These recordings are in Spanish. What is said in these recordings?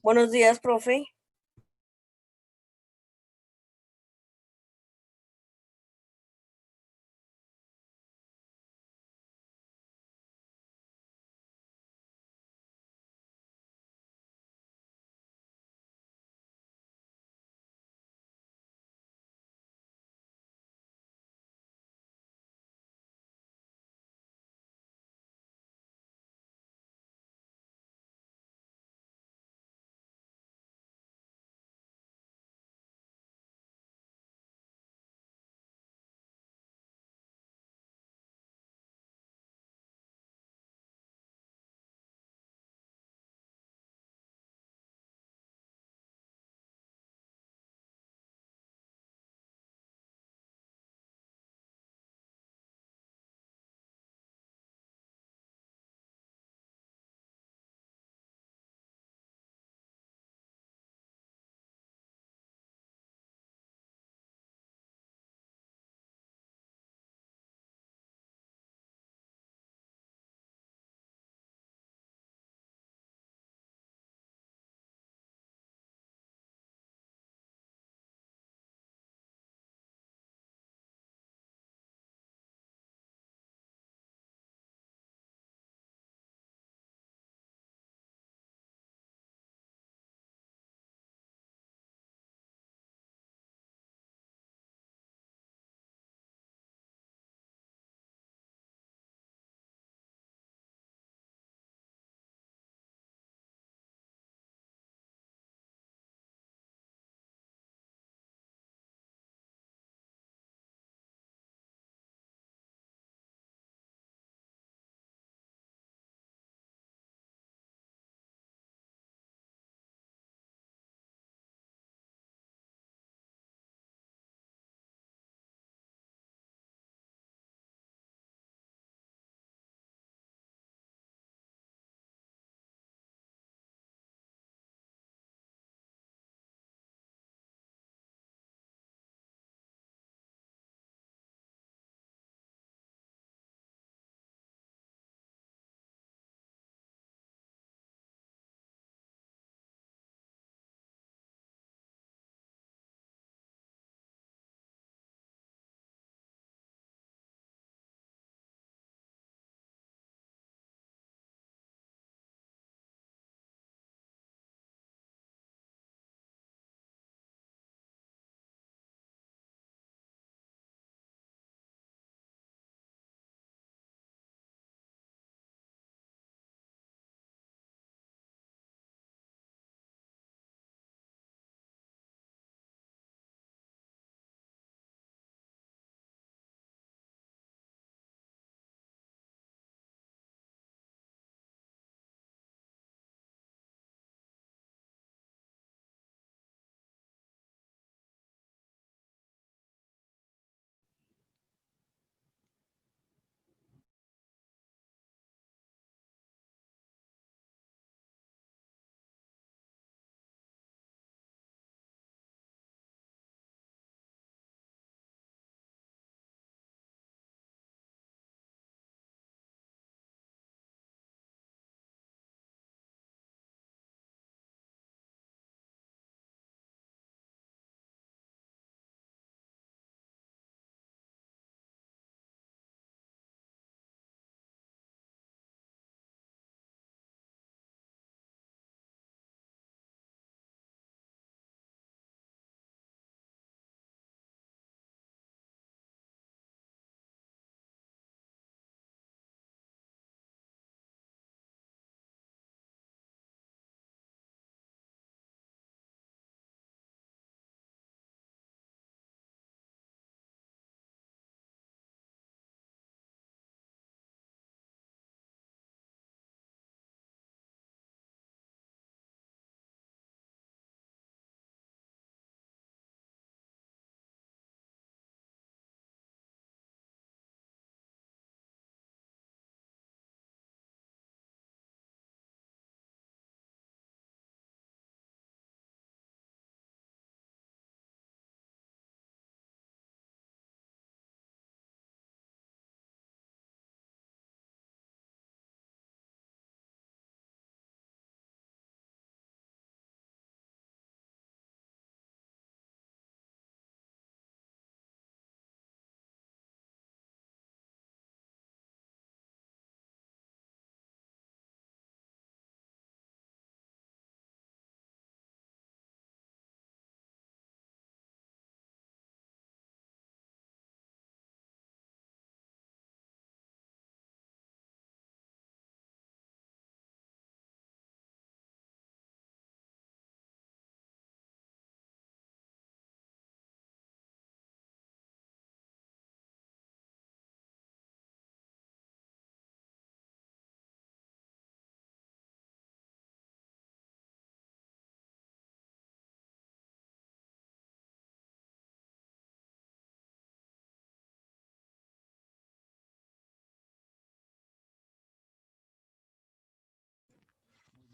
Buenos días, profe.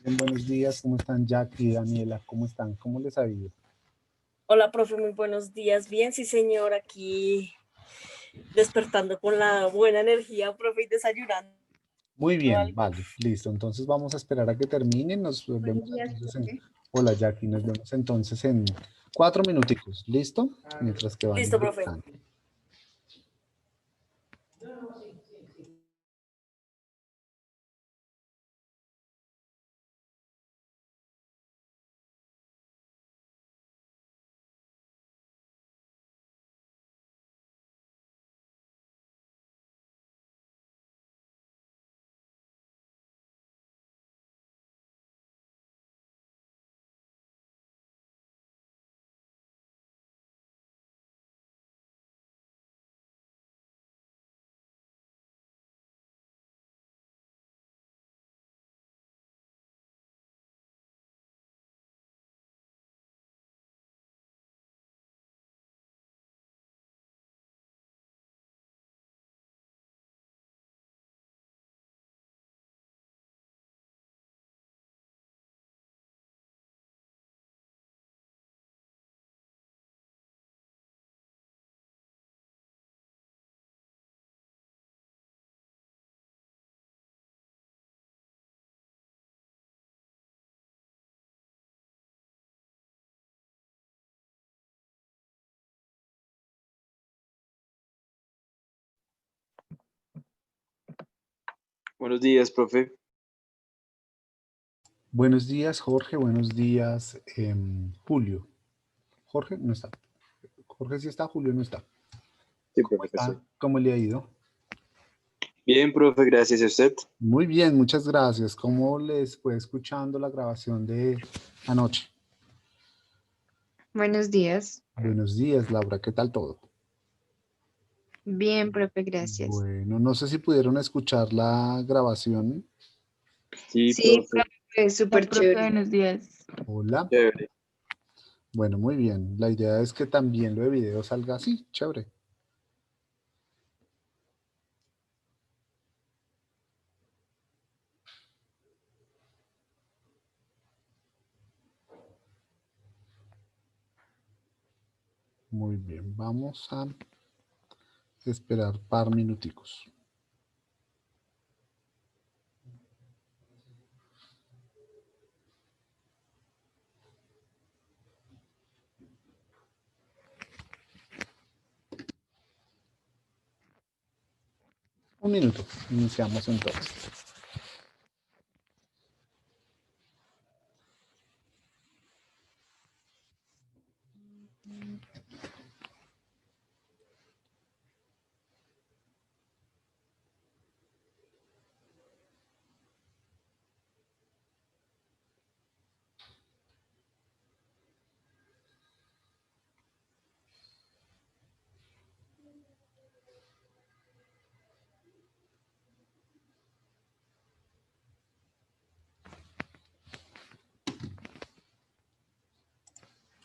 Bien, buenos días, ¿cómo están Jackie y Daniela? ¿Cómo están? ¿Cómo les ha ido? Hola, profe, muy buenos días. Bien, sí, señor, aquí despertando con la buena energía, profe, y desayunando Muy bien, algo. vale, listo. Entonces vamos a esperar a que terminen. Nos Buenos vemos días, entonces en... profe. Hola Jackie, nos vemos entonces en 4 minuticos, ¿listo? Mientras que van Listo, profe. ingresando. Buenos días, profe. Buenos días, Jorge. Buenos días, Julio. Jorge no está. Jorge sí está, Julio no está. Sí, ¿Cómo profe, acá está? estoy. ¿Cómo le ha ido? Bien, profe, gracias a usted. Muy bien, muchas gracias. ¿Cómo les fue escuchando la grabación de anoche? Buenos días. Buenos días, Laura. ¿Qué tal todo? Bien, profe, gracias. Bueno, no sé si pudieron escuchar la grabación. Sí, Sí, profe, profe, Hola, súper profe, chévere. buenos días. Hola. chévere. Bueno, muy bien. La idea es que también lo de video salga así. Chévere. Muy bien. Vamos a esperar par minuticos. Un minuto. Iniciamos entonces.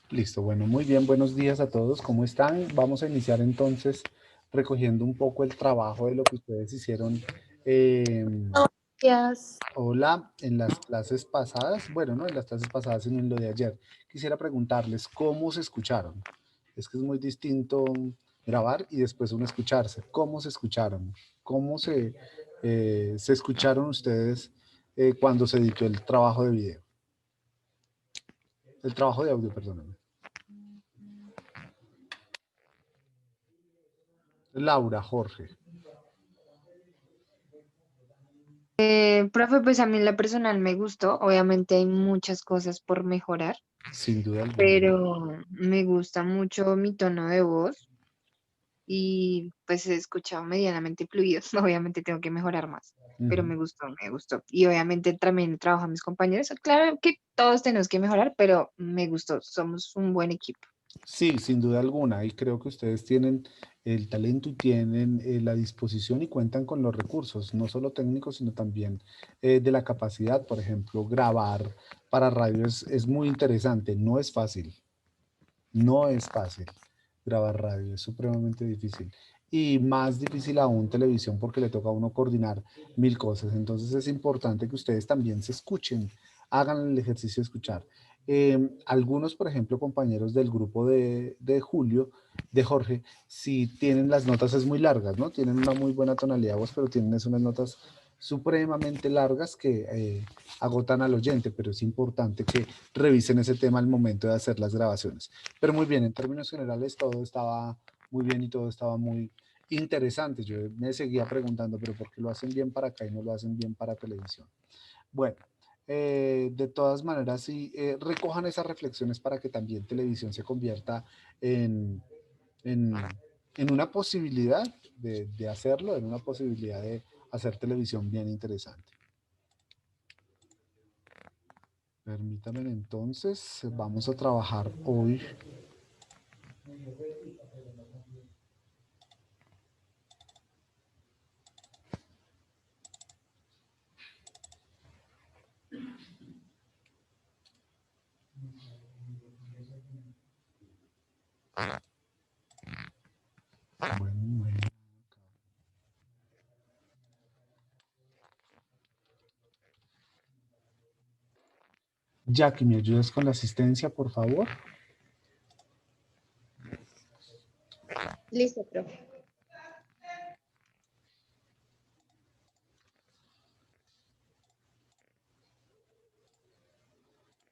Listo. Bueno, muy bien. Buenos días a todos. ¿Cómo están? Vamos a iniciar entonces recogiendo un poco el trabajo de lo que ustedes hicieron. eh, Gracias. Hola, en las clases pasadas, bueno, no en las clases pasadas, sino en lo de ayer, quisiera preguntarles cómo se escucharon. Es que es muy distinto grabar y después uno escucharse. ¿Cómo se escucharon? ¿Cómo se escucharon ustedes cuando se editó el trabajo de video? El trabajo de audio, perdóname. Laura, Jorge, Profe, pues a mí en la personal me gustó. Obviamente hay muchas cosas por mejorar, sin duda alguna. pero me gusta mucho mi tono de voz y pues se escuchaba medianamente fluido. Obviamente tengo que mejorar más, pero Ujú. me gustó, me gustó. Y obviamente también trabajo a mis compañeros. Claro que todos tenemos que mejorar, pero me gustó. Somos un buen equipo. Sí, sin duda alguna, y creo que ustedes tienen el talento y tienen la disposición y cuentan con los recursos, no solo técnicos, sino también de la capacidad. Por ejemplo, grabar para radio es muy interesante, no es fácil, no es fácil grabar radio, es supremamente difícil. Y más difícil aún televisión porque le toca a uno coordinar mil cosas. Entonces es importante que ustedes también se escuchen hagan el ejercicio de escuchar. Algunos, por ejemplo, compañeros del grupo de Julio, de Jorge, si tienen las notas es muy largas, ¿no? Tienen una muy buena tonalidad de voz, pero tienen unas notas supremamente largas que agotan al oyente, pero es importante que revisen ese tema al momento de hacer las grabaciones. Pero muy bien, en términos generales todo estaba muy bien y todo estaba muy interesante. Yo me seguía preguntando, pero ¿por qué lo hacen bien para acá y no lo hacen bien para televisión? Bueno, de todas maneras, sí, recojan esas reflexiones para que también televisión se convierta en, en, en una posibilidad de hacerlo, en una posibilidad de hacer televisión bien interesante. Permítanme entonces, vamos a trabajar hoy. Bueno. Jackie, ¿me ayudas con la asistencia, por favor? Listo, profe.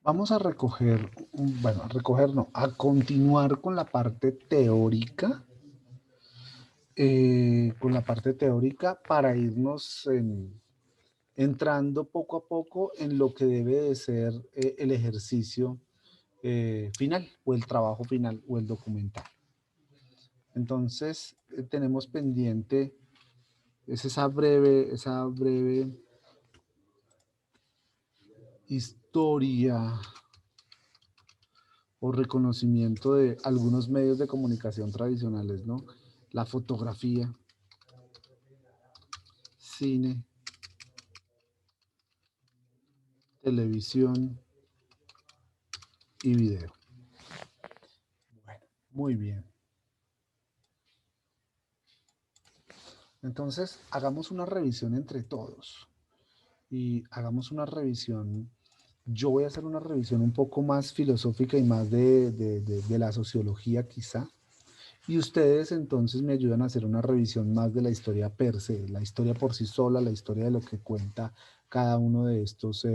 Vamos a recoger, bueno, a recoger no, a continuar con la parte teórica, para irnos entrando poco a poco en lo que debe de ser el ejercicio final o el trabajo final o el documental. Entonces, tenemos pendiente es esa breve historia o reconocimiento de algunos medios de comunicación tradicionales, ¿no? La fotografía, cine, televisión y video. Bueno, muy bien. Entonces, hagamos una revisión entre todos y hagamos una revisión. Yo voy a hacer una revisión un poco más filosófica y más de la sociología quizá. Y ustedes entonces me ayudan a hacer una revisión más de la historia per se, la historia por sí sola, la historia de lo que cuenta cada uno de estos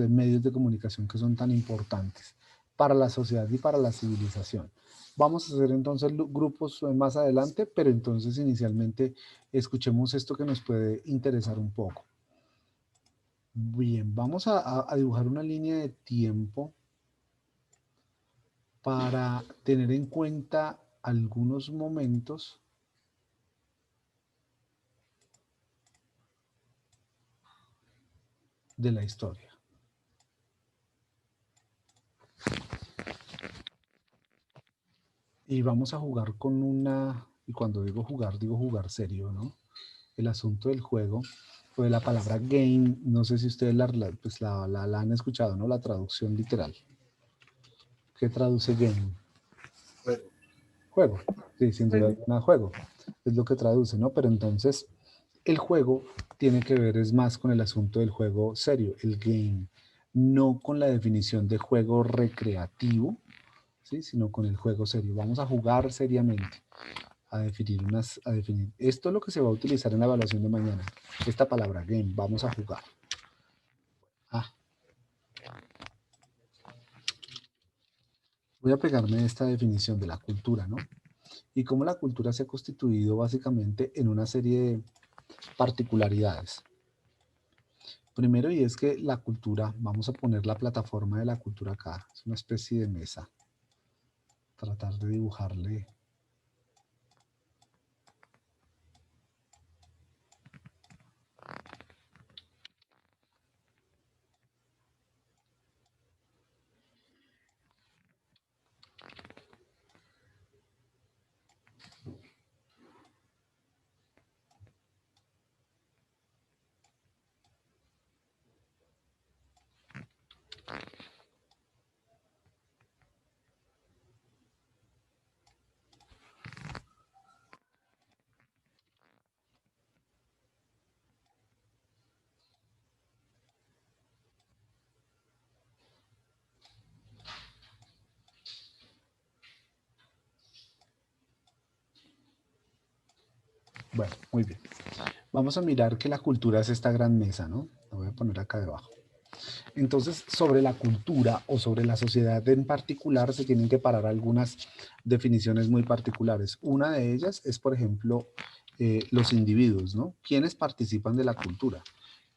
medios de comunicación que son tan importantes para la sociedad y para la civilización. Vamos a hacer entonces grupos más adelante, pero entonces inicialmente escuchemos esto que nos puede interesar un poco. Bien, vamos a dibujar una línea de tiempo para tener en cuenta algunos momentos de la historia. Y vamos a jugar con y cuando digo jugar serio, ¿no? El asunto del juego, pues la palabra game, no sé si ustedes la han escuchado, ¿no? La traducción literal. ¿Qué traduce game? Juego. Juego, sí, sin duda alguna juego. Es lo que traduce, ¿no? Pero entonces, el juego tiene que ver es más con el asunto del juego serio, el game, no con la definición de juego recreativo, ¿sí? Sino con el juego serio. Vamos a jugar seriamente, a definir. Esto es lo que se va a utilizar en la evaluación de mañana. Esta palabra, game, vamos a jugar. Voy a pegarme esta definición de la cultura, ¿no? Y cómo la cultura se ha constituido básicamente en una serie de particularidades. Primero, y es que la cultura, vamos a poner la plataforma de la cultura acá, es una especie de mesa. Tratar de dibujarle. Bueno, muy bien. Vamos a mirar que la cultura es esta gran mesa, ¿no? La voy a poner acá debajo. Entonces, sobre la cultura o sobre la sociedad en particular se tienen que parar algunas definiciones muy particulares. Una de ellas es, por ejemplo, los individuos, ¿no? ¿Quiénes participan de la cultura?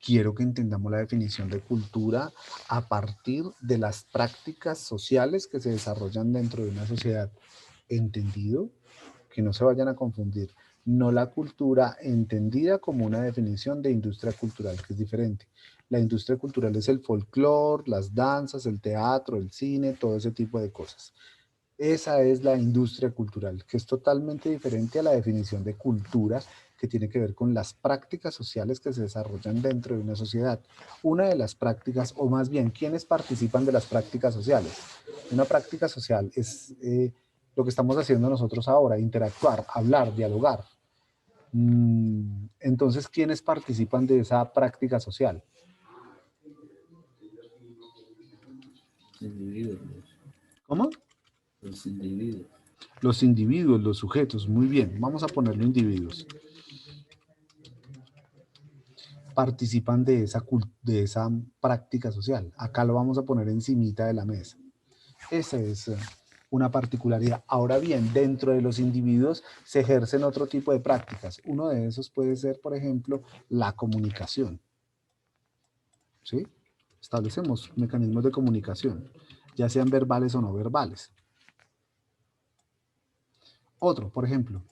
Quiero que entendamos la definición de cultura a partir de las prácticas sociales que se desarrollan dentro de una sociedad. ¿Entendido? Que no se vayan a confundir. No la cultura entendida como una definición de industria cultural, que es diferente. La industria cultural es el folclore, las danzas, el teatro, el cine, todo ese tipo de cosas. Esa es la industria cultural, que es totalmente diferente a la definición de cultura, que tiene que ver con las prácticas sociales que se desarrollan dentro de una sociedad. Una de las prácticas, o más bien, ¿quiénes participan de las prácticas sociales? Una práctica social es lo que estamos haciendo nosotros ahora, interactuar, hablar, dialogar. Entonces, ¿quiénes participan de esa práctica social? Individuos. ¿Cómo? Los individuos. Los individuos, los sujetos. Muy bien, vamos a ponerlo individuos. Participan de esa práctica social. Acá lo vamos a poner encimita de la mesa. Esa es una particularidad. Ahora bien, dentro de los individuos se ejercen otro tipo de prácticas. Uno de esos puede ser, por ejemplo, la comunicación. ¿Sí? Establecemos mecanismos de comunicación, ya sean verbales o no verbales. Otro, por ejemplo,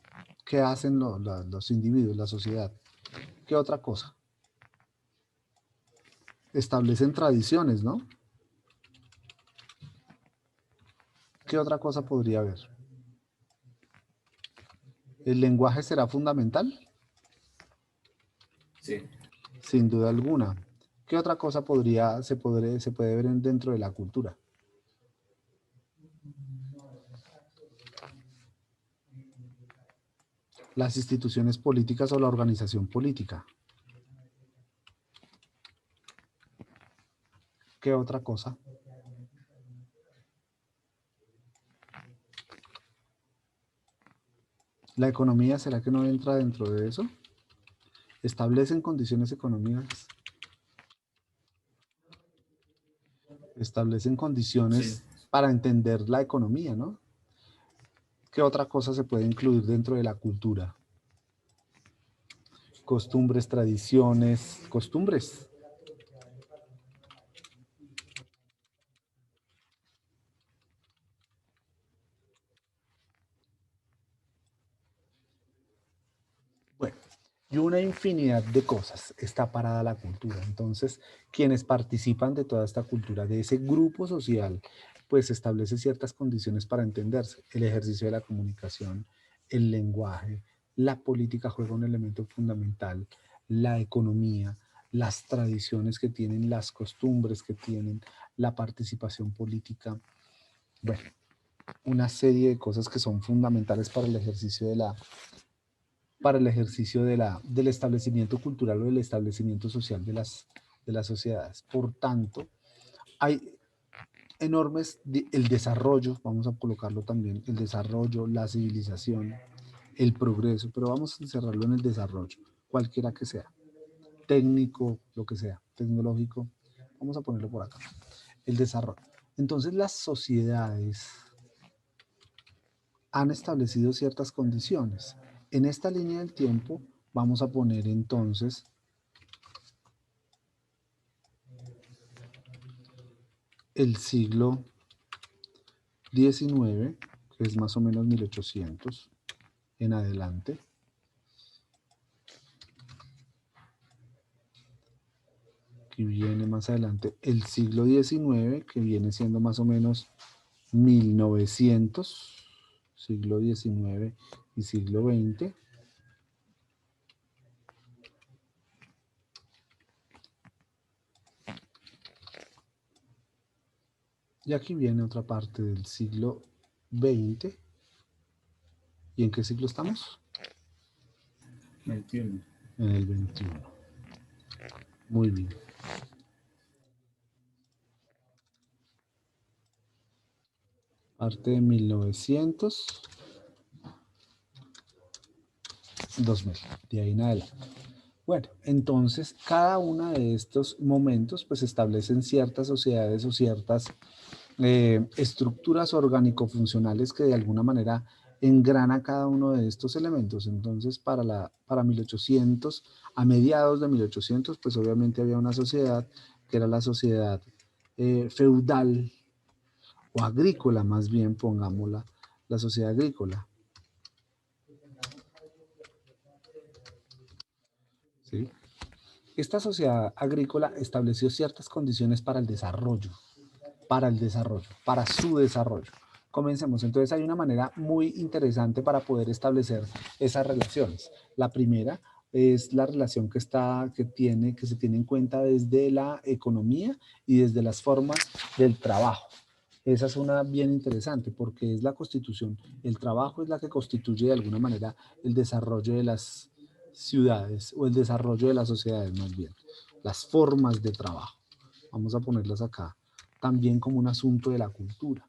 ¿qué hacen los individuos, la sociedad? ¿Qué otra cosa? Establecen tradiciones, ¿no? ¿Qué otra cosa podría haber? ¿El lenguaje será fundamental? Sí. Sin duda alguna. ¿Qué otra cosa se puede ver dentro de la cultura? Las instituciones políticas o la organización política. ¿Qué otra cosa? ¿La economía será que no entra dentro de eso? ¿Establecen condiciones económicas? Establecen condiciones para entender la economía, ¿no? ¿Qué otra cosa se puede incluir dentro de la cultura? Costumbres, tradiciones, costumbres. Bueno, y una infinidad de cosas está parada la cultura. Entonces, quienes participan de toda esta cultura, de ese grupo social, pues establece ciertas condiciones para entenderse. El ejercicio de la comunicación, el lenguaje, la política juega un elemento fundamental, la economía, las tradiciones que tienen, las costumbres que tienen, la participación política. Bueno, una serie de cosas que son fundamentales para el ejercicio del establecimiento cultural o del establecimiento social de las sociedades. Por tanto, hay enormes, el desarrollo, vamos a colocarlo también, el desarrollo, la civilización, el progreso, pero vamos a encerrarlo en el desarrollo, cualquiera que sea, técnico, lo que sea, tecnológico, vamos a ponerlo por acá, el desarrollo. Entonces las sociedades han establecido ciertas condiciones. En esta línea del tiempo vamos a poner entonces el siglo XIX, que es más o menos 1800 en adelante. Aquí viene más adelante el siglo XIX, que viene siendo más o menos 1900, siglo XIX y siglo XX. Y aquí viene otra parte del siglo XX. ¿Y en qué siglo estamos? 21. En el 21. Muy bien. Parte de 1900. 2000, de ahí en adelante. Bueno, entonces cada uno de estos momentos pues establecen ciertas sociedades o ciertas estructuras orgánico-funcionales que de alguna manera engrana cada uno de estos elementos. Entonces para 1800, a mediados de 1800, pues obviamente había una sociedad que era la sociedad feudal o agrícola, más bien pongámosla, la sociedad agrícola. ¿Sí? Esta sociedad agrícola estableció ciertas condiciones para el desarrollo, para su desarrollo. Comencemos. Entonces hay una manera muy interesante para poder establecer esas relaciones. La primera es la relación que se tiene en cuenta desde la economía y desde las formas del trabajo. Esa es una bien interesante porque es la constitución. El trabajo es la que constituye de alguna manera el desarrollo de las ciudades o el desarrollo de las sociedades más bien. Las formas de trabajo. Vamos a ponerlas acá también como un asunto de la cultura,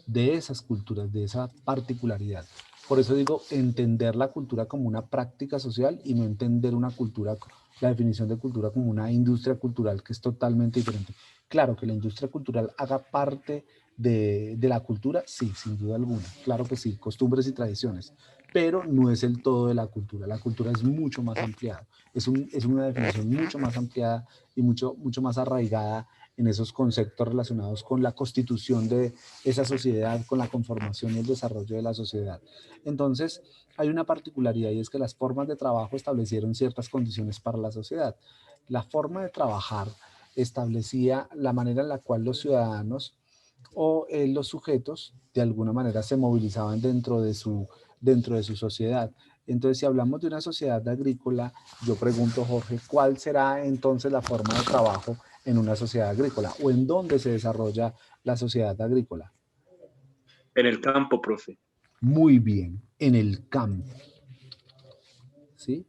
de esas culturas, de esa particularidad. Por eso digo entender la cultura como una práctica social y no entender una cultura, la definición de cultura como una industria cultural que es totalmente diferente. Claro que la industria cultural haga parte de la cultura, sí, sin duda alguna, claro que sí, costumbres y tradiciones, pero no es el todo de la cultura es mucho más ampliada, es una definición mucho más ampliada y mucho más arraigada en esos conceptos relacionados con la constitución de esa sociedad, con la conformación y el desarrollo de la sociedad. Entonces, hay una particularidad y es que las formas de trabajo establecieron ciertas condiciones para la sociedad. La forma de trabajar establecía la manera en la cual los ciudadanos o los sujetos de alguna manera se movilizaban dentro de su sociedad. Entonces, si hablamos de una sociedad agrícola, yo pregunto, Jorge, ¿cuál será entonces la forma de trabajo en una sociedad agrícola o en dónde se desarrolla la sociedad agrícola? En el campo, profe. Muy bien, en el campo. ¿Sí?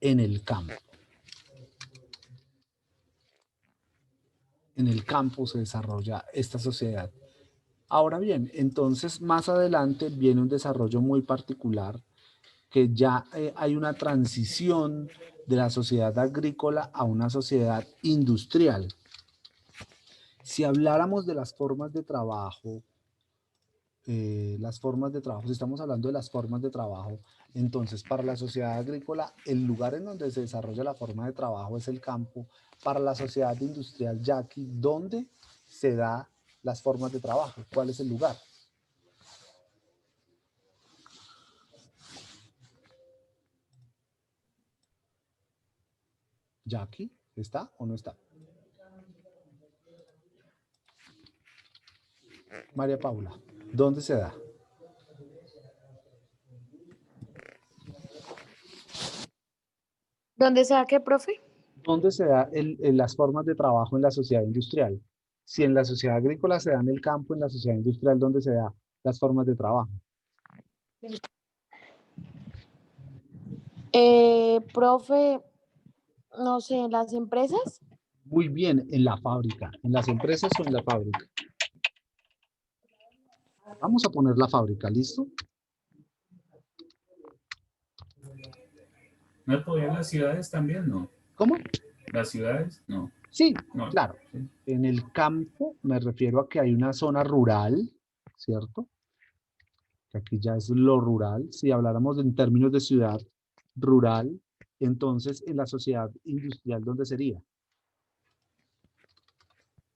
En el campo. En el campo se desarrolla esta sociedad. Ahora bien, entonces más adelante viene un desarrollo muy particular que ya hay una transición de la sociedad agrícola a una sociedad industrial. Si habláramos de las formas de trabajo, si estamos hablando de las formas de trabajo, entonces para la sociedad agrícola, el lugar en donde se desarrolla la forma de trabajo es el campo. Para la sociedad industrial yaqui, ¿dónde se da las formas de trabajo? ¿Cuál es el lugar? ¿Yaqui está o no está? María Paula, ¿dónde se da? ¿Dónde sea qué, profe? ¿Dónde se da las formas de trabajo en la sociedad industrial? Si en la sociedad agrícola se da en el campo, en la sociedad industrial, ¿dónde se da las formas de trabajo? Profe, no sé, ¿en las empresas? Muy bien, en la fábrica, en las empresas o en la fábrica. Vamos a poner la fábrica, ¿listo? ¿No podía en las ciudades también? No. ¿Cómo? ¿Las ciudades? No. Sí, No. claro. Sí. En el campo me refiero a que hay una zona rural, ¿cierto? Que aquí ya es lo rural. Si habláramos en términos de ciudad rural, entonces en la sociedad industrial, ¿dónde sería?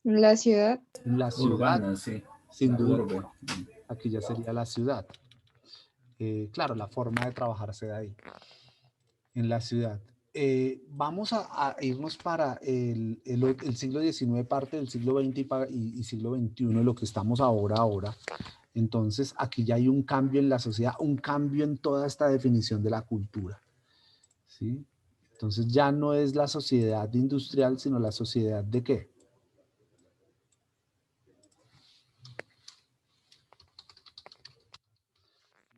La ciudad. En la ciudad, Urbana, sí. sin La duda urbe. alguna. Aquí ya sería la ciudad. Claro, la forma de trabajar se da ahí, en la ciudad. Vamos a irnos para el siglo XIX, parte del siglo XX y siglo XXI, lo que estamos ahora. Entonces, aquí ya hay un cambio en la sociedad, un cambio en toda esta definición de la cultura. ¿Sí? Entonces, ya no es la sociedad industrial, sino la sociedad ¿de qué?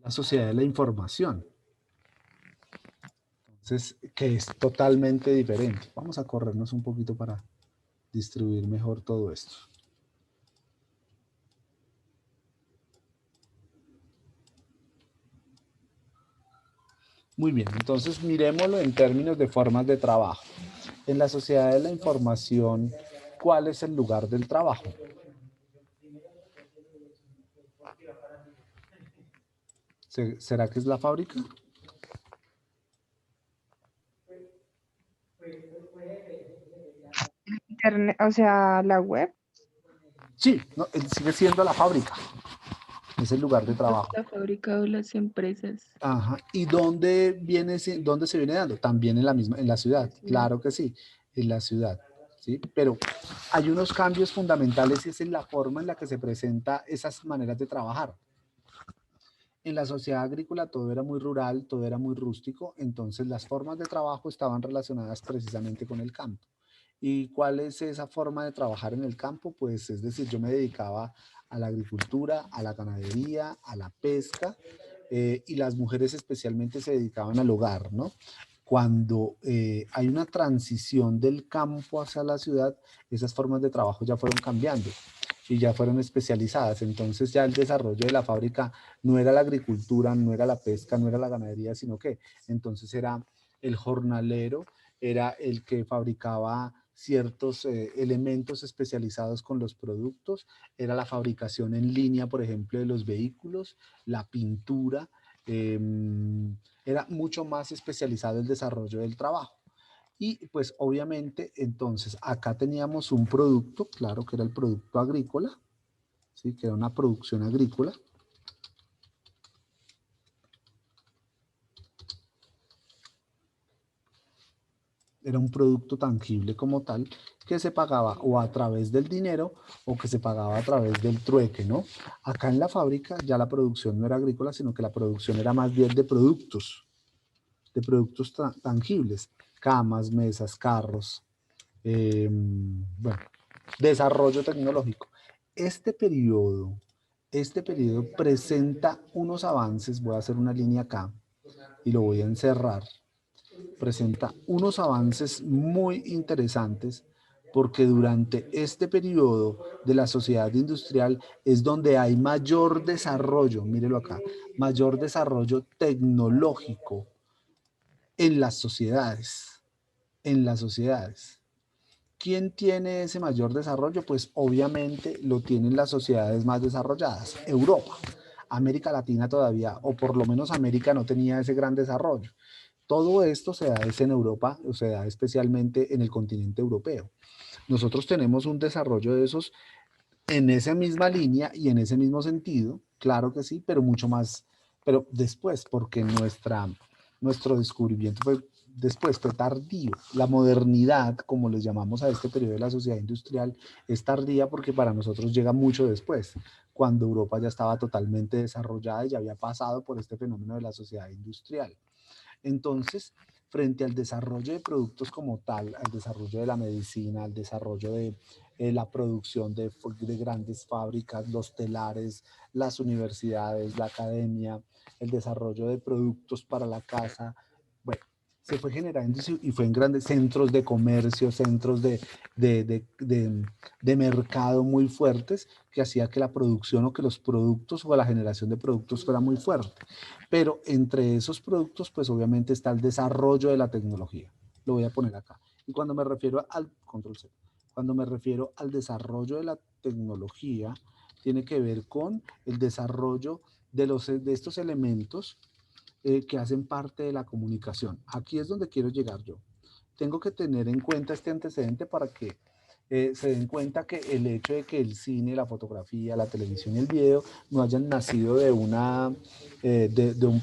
La sociedad de la información. Entonces, que es totalmente diferente. Vamos a corrernos un poquito para distribuir mejor todo esto. Muy bien, entonces miremoslo en términos de formas de trabajo. En la sociedad de la información, ¿cuál es el lugar del trabajo? ¿Será que es la fábrica? Internet, o sea, la web, Sí, no, sigue siendo la fábrica. Es el lugar de Pues trabajo. la fábrica o las empresas. Ajá. ¿Y dónde viene, dónde se viene dando? También en la misma, en la ciudad. Ciudad. Claro que sí, en la ciudad. ¿Sí? Pero hay unos cambios fundamentales y es en la forma en la que se presenta esas maneras de trabajar. En la sociedad agrícola todo era muy rural, todo era muy rústico, entonces las formas de trabajo estaban relacionadas precisamente con el campo. ¿Y cuál es esa forma de trabajar en el campo? Pues es decir, yo me dedicaba a la agricultura, a la ganadería, a la pesca, y las mujeres especialmente se dedicaban al hogar, ¿no? Cuando hay una transición del campo hacia la ciudad, esas formas de trabajo ya fueron cambiando y ya fueron especializadas. Entonces ya el desarrollo de la fábrica no era la agricultura, no era la pesca, no era la ganadería, sino que entonces era el jornalero, era el que fabricaba ciertos elementos especializados con los productos, era la fabricación en línea, por ejemplo, de los vehículos, la pintura, eh, era mucho más especializado el desarrollo del trabajo. Y pues obviamente entonces acá teníamos un producto, claro que era el producto agrícola, ¿sí? Que era una producción agrícola. Era un producto tangible como tal que se pagaba o a través del dinero o que se pagaba a través del trueque, ¿no? Acá en la fábrica ya la producción no era agrícola, sino que la producción era más bien de productos tangibles, camas, mesas, carros, bueno, desarrollo tecnológico. Este periodo, este periodo presenta unos avances, voy a hacer una línea acá y lo voy a encerrar, presenta unos avances muy interesantes porque durante este periodo de la sociedad industrial es donde hay mayor desarrollo, mírelo acá, mayor desarrollo tecnológico en las sociedades, en las sociedades. ¿Quién tiene ese mayor desarrollo? Pues obviamente lo tienen las sociedades más desarrolladas. Europa, América Latina todavía, o por lo menos América no tenía ese gran desarrollo. Todo esto se da en Europa, o se da especialmente en el continente europeo. Nosotros tenemos un desarrollo de esos en esa misma línea y en ese mismo sentido, claro que sí, pero mucho más, pero después, porque nuestro descubrimiento fue después, fue tardío. La modernidad, como les llamamos a este periodo de la sociedad industrial, es tardía porque para nosotros llega mucho después, cuando Europa ya estaba totalmente desarrollada y ya había pasado por este fenómeno de la sociedad industrial. Entonces, frente al desarrollo de productos como tal, al desarrollo de la medicina, al desarrollo de la producción de grandes fábricas, los telares, las universidades, la academia, el desarrollo de productos para la casa, bueno, se fue generando y fue en grandes centros de comercio, centros de, de, de, de mercado muy fuertes, que hacía que la producción o que los productos o la generación de productos fuera muy fuerte. Pero entre esos productos, pues obviamente está el desarrollo de la tecnología. Lo voy a poner acá. Y cuando me refiero al control C, cuando me refiero al desarrollo de la tecnología, tiene que ver con el desarrollo de estos elementos que hacen parte de la comunicación. Aquí es donde quiero llegar yo. Tengo que tener en cuenta este antecedente para que se den cuenta que el hecho de que el cine, la fotografía, la televisión y el video no hayan nacido de de un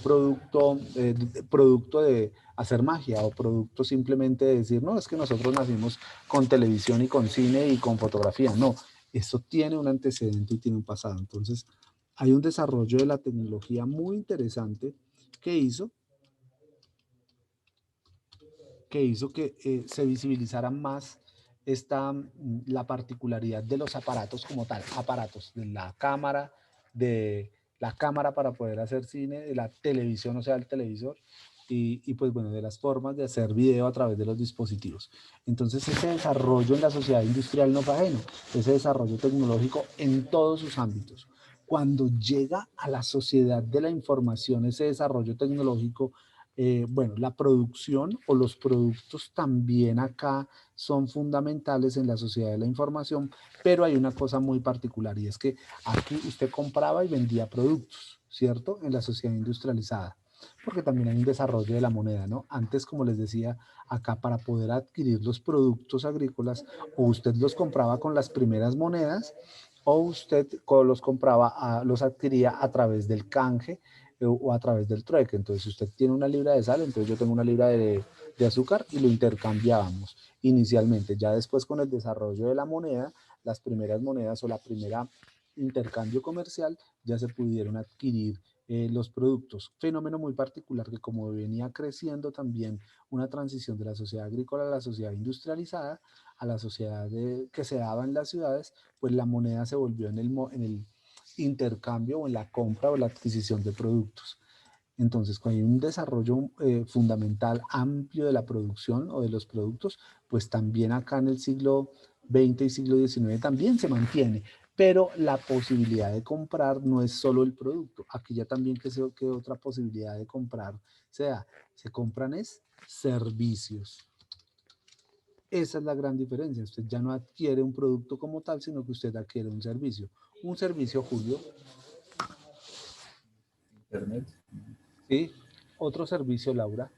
producto de hacer magia o producto simplemente de decir, no, es que nosotros nacimos con televisión y con cine y con fotografía. No, eso tiene un antecedente y tiene un pasado. Entonces, hay un desarrollo de la tecnología muy interesante que hizo que se visibilizara más la particularidad de los aparatos como tal, aparatos de la cámara para poder hacer cine, de la televisión, o sea, el televisor, y pues bueno, de las formas de hacer video a través de los dispositivos. Entonces ese desarrollo en la sociedad industrial no fue ajeno, ese desarrollo tecnológico en todos sus ámbitos. Cuando llega a la sociedad de la información, ese desarrollo tecnológico Bueno, la producción o los productos también acá son fundamentales en la sociedad de la información, pero hay una cosa muy particular y es que aquí usted compraba y vendía productos, ¿cierto? En la sociedad industrializada, porque también hay un desarrollo de la moneda, ¿no? Antes, como les decía, acá para poder adquirir los productos agrícolas, o usted los compraba con las primeras monedas, o usted los compraba, los adquiría a través del canje o a través del trueque. Entonces, si usted tiene una libra de sal, entonces yo tengo una libra de azúcar y lo intercambiábamos inicialmente. Ya después, con el desarrollo de la moneda, las primeras monedas o la primera intercambio comercial, ya se pudieron adquirir los productos. Fenómeno muy particular que, como venía creciendo también una transición de la sociedad agrícola a la sociedad industrializada, a la sociedad que se daba en las ciudades, pues la moneda se volvió en el intercambio o en la compra o la adquisición de productos. Entonces, cuando hay un desarrollo fundamental, amplio de la producción o de los productos, pues también acá en el siglo XX y siglo XIX también se mantiene, pero la posibilidad de comprar no es solo el producto. Aquí ya también que otra posibilidad de comprar se compran es servicios. Esa es la gran diferencia. Usted ya no adquiere un producto como tal, sino que usted adquiere un servicio. Un servicio, Julio. Internet. Sí. Otro servicio, Laura.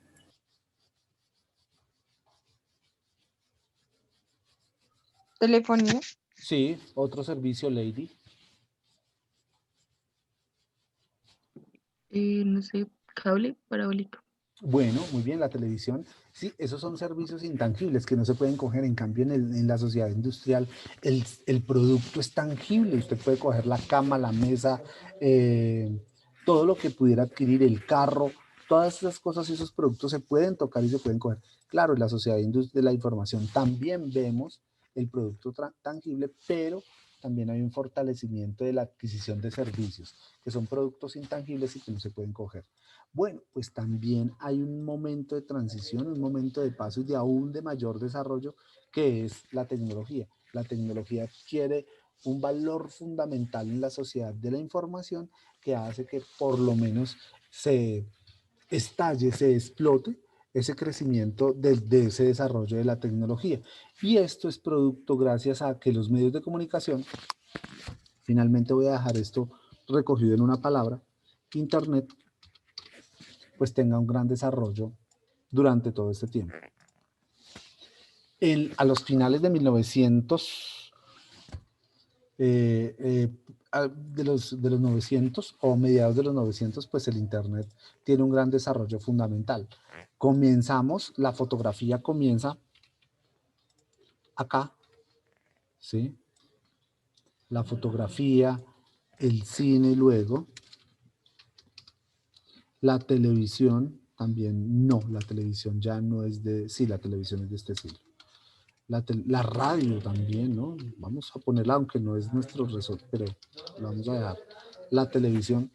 Telefonía. Sí. Otro servicio, Lady. No sé, cable parabólico. Bueno, muy bien, la televisión. Sí, esos son servicios intangibles que no se pueden coger. En cambio, en la sociedad industrial, el producto es tangible. Usted puede coger la cama, la mesa, todo lo que pudiera adquirir, el carro, todas esas cosas y esos productos se pueden tocar y se pueden coger. Claro, en la sociedad de la información también vemos el producto tangible, pero también hay un fortalecimiento de la adquisición de servicios, que son productos intangibles y que no se pueden coger. Bueno, pues también hay un momento de transición, un momento de paso y de aún de mayor desarrollo, que es la tecnología. La tecnología adquiere un valor fundamental en la sociedad de la información que hace que por lo menos se estalle, se explote ese crecimiento de ese desarrollo de la tecnología. Y esto es producto gracias a que los medios de comunicación, finalmente voy a dejar esto recogido en una palabra, Internet, pues tenga un gran desarrollo durante todo este tiempo. A los finales de 1900, de los 900 o mediados de los 900, pues el Internet tiene un gran desarrollo fundamental. La fotografía comienza acá, ¿sí? La fotografía, el cine luego, la televisión también, no, la televisión ya no es sí, la televisión es de este siglo. La radio también, ¿no? Vamos a ponerla, aunque no es nuestro resorte, pero la vamos a dejar. La televisión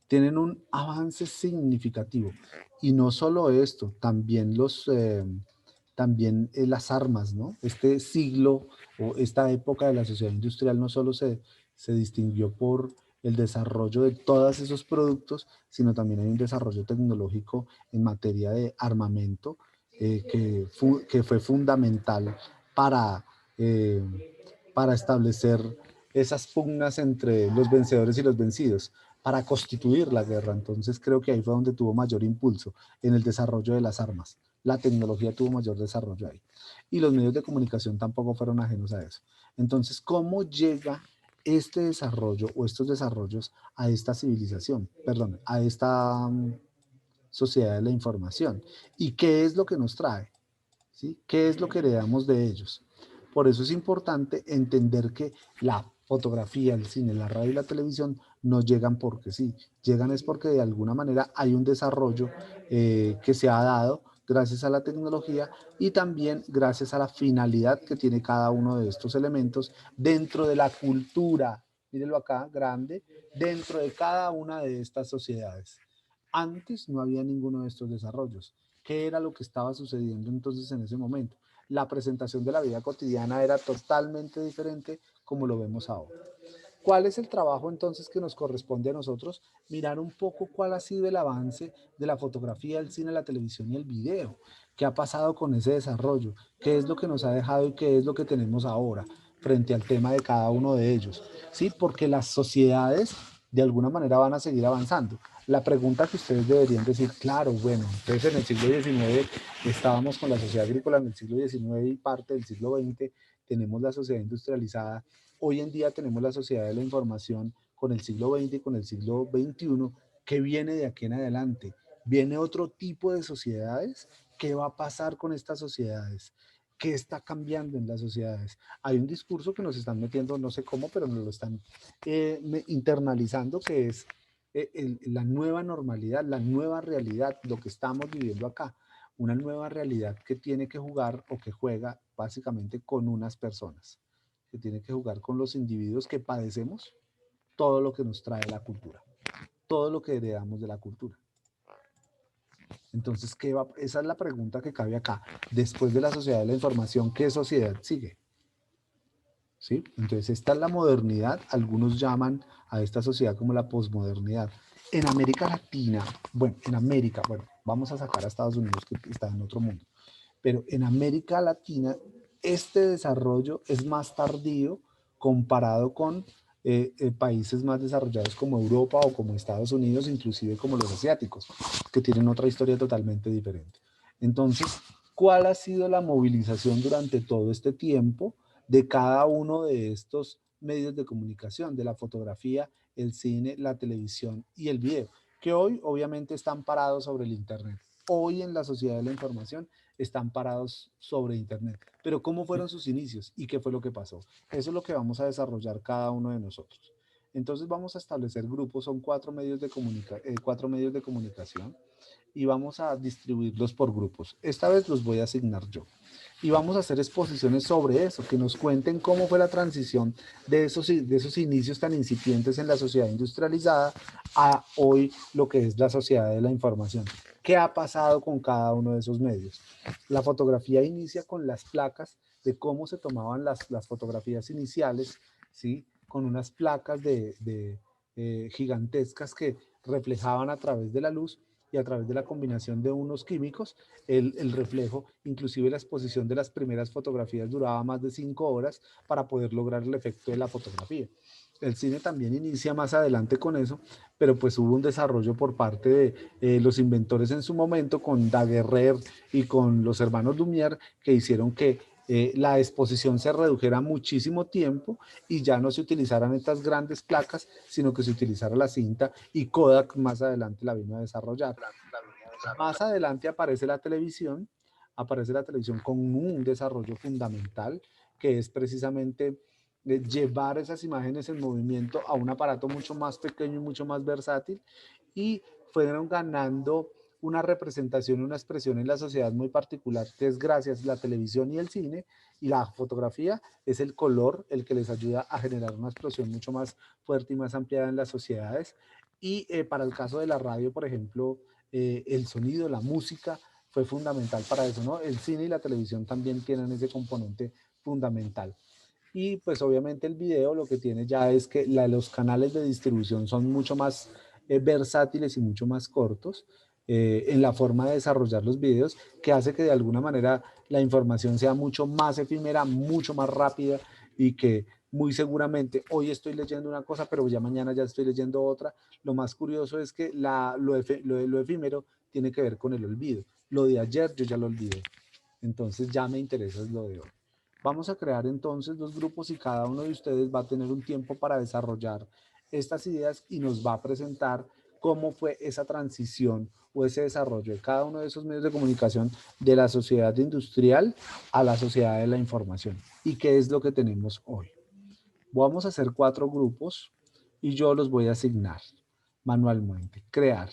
tienen un avance significativo. Y no solo esto, también las armas, ¿no? Este siglo o esta época de la sociedad industrial no solo se distinguió por el desarrollo de todos esos productos, sino también hay un desarrollo tecnológico en materia de armamento que fue fundamental para, eh, para establecer esas pugnas entre los vencedores y los vencidos, para constituir la guerra. Entonces creo que ahí fue donde tuvo mayor impulso, en el desarrollo de las armas. La tecnología tuvo mayor desarrollo ahí. Y los medios de comunicación tampoco fueron ajenos a eso. Entonces, ¿cómo llega este desarrollo o estos desarrollos a esta civilización? Perdón, a esta sociedad de la información. ¿Y qué es lo que nos trae? ¿Sí? ¿Qué es lo que heredamos de ellos? Por eso es importante entender que la fotografía, el cine, la radio y la televisión no llegan porque sí, llegan es porque de alguna manera hay un desarrollo que se ha dado gracias a la tecnología y también gracias a la finalidad que tiene cada uno de estos elementos dentro de la cultura, mírenlo acá, grande, dentro de cada una de estas sociedades. Antes no había ninguno de estos desarrollos. ¿Qué era lo que estaba sucediendo entonces en ese momento? La presentación de la vida cotidiana era totalmente diferente como lo vemos ahora. ¿Cuál es el trabajo entonces que nos corresponde a nosotros? Mirar un poco cuál ha sido el avance de la fotografía, el cine, la televisión y el video. ¿Qué ha pasado con ese desarrollo? ¿Qué es lo que nos ha dejado y qué es lo que tenemos ahora frente al tema de cada uno de ellos? ¿Sí? Porque las sociedades de alguna manera van a seguir avanzando. La pregunta que ustedes deberían decir, claro, bueno, entonces en el siglo XIX estábamos con la sociedad agrícola, en el siglo XIX y parte del siglo XX tenemos la sociedad industrializada. Hoy en día tenemos la sociedad de la información con el siglo XX y con el siglo XXI. ¿Qué viene de aquí en adelante? ¿Viene otro tipo de sociedades? ¿Qué va a pasar con estas sociedades? ¿Qué está cambiando en las sociedades? Hay un discurso que nos están metiendo, no sé cómo, pero nos lo están internalizando, que es la nueva normalidad, la nueva realidad, lo que estamos viviendo acá. Una nueva realidad que tiene que jugar o que juega básicamente con unas personas, que tiene que jugar con los individuos que padecemos todo lo que nos trae la cultura, todo lo que heredamos de la cultura. Entonces, esa es la pregunta que cabe acá. Después de la sociedad de la información, ¿qué sociedad sigue? ¿Sí? Entonces, esta es la modernidad. Algunos llaman a esta sociedad como la posmodernidad. En América Latina, bueno, vamos a sacar a Estados Unidos que está en otro mundo, pero en América Latina este desarrollo es más tardío comparado con países más desarrollados como Europa o como Estados Unidos, inclusive como los asiáticos, que tienen otra historia totalmente diferente. Entonces, ¿cuál ha sido la movilización durante todo este tiempo de cada uno de estos medios de comunicación, de la fotografía, el cine, la televisión y el video, que hoy obviamente están parados sobre el Internet? Hoy en la sociedad de la información están parados sobre Internet. Pero ¿cómo fueron sus inicios y qué fue lo que pasó? Eso es lo que vamos a desarrollar cada uno de nosotros. Entonces vamos a establecer grupos, son cuatro medios de comunicación y vamos a distribuirlos por grupos. Esta vez los voy a asignar yo. Y vamos a hacer exposiciones sobre eso, que nos cuenten cómo fue la transición de esos inicios tan incipientes en la sociedad industrializada a hoy lo que es la sociedad de la información. ¿Qué ha pasado con cada uno de esos medios? La fotografía inicia con las placas de cómo se tomaban las fotografías iniciales, ¿sí? Con unas placas gigantescas que reflejaban a través de la luz y a través de la combinación de unos químicos, el reflejo, inclusive la exposición de las primeras fotografías duraba más de 5 horas para poder lograr el efecto de la fotografía. El cine también inicia más adelante con eso, pero pues hubo un desarrollo por parte de los inventores en su momento con Daguerre y con los hermanos Lumière, que hicieron que la exposición se redujera muchísimo tiempo y ya no se utilizaran estas grandes placas, sino que se utilizara la cinta, y Kodak más adelante la vino a desarrollar. Más adelante aparece la televisión con un desarrollo fundamental, que es precisamente llevar esas imágenes en movimiento a un aparato mucho más pequeño y mucho más versátil, y fueron ganando una representación, una expresión en la sociedad muy particular, que es gracias a la televisión y el cine, y la fotografía es el color el que les ayuda a generar una explosión mucho más fuerte y más ampliada en las sociedades. Y para el caso de la radio, por ejemplo, el sonido, la música fue fundamental para eso, ¿no? El cine y la televisión también tienen ese componente fundamental. Y pues obviamente el video lo que tiene ya es que los canales de distribución son mucho más versátiles y mucho más cortos en la forma de desarrollar los videos, que hace que de alguna manera la información sea mucho más efímera, mucho más rápida, y que muy seguramente hoy estoy leyendo una cosa, pero ya mañana ya estoy leyendo otra. Lo más curioso es que lo efímero tiene que ver con el olvido. Lo de ayer yo ya lo olvidé, entonces ya me interesa lo de hoy. Vamos a crear entonces dos grupos y cada uno de ustedes va a tener un tiempo para desarrollar estas ideas y nos va a presentar cómo fue esa transición o ese desarrollo de cada uno de esos medios de comunicación de la sociedad industrial a la sociedad de la información y qué es lo que tenemos hoy. Vamos a hacer 4 grupos y yo los voy a asignar manualmente. Crear.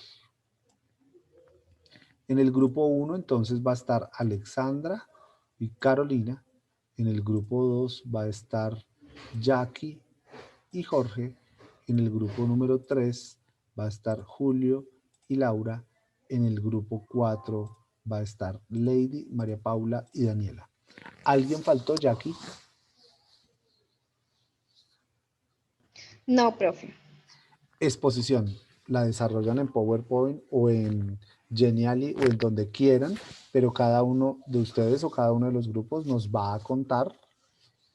En el grupo 1 entonces va a estar Alexandra y Carolina. En el grupo 2 va a estar Jackie y Jorge. En el grupo número 3 va a estar Julio y Laura. En el grupo 4 va a estar Lady, María Paula y Daniela. ¿Alguien faltó, Jackie? No, profe. Exposición, la desarrollan en PowerPoint o en Genially o en donde quieran, pero cada uno de ustedes o cada uno de los grupos nos va a contar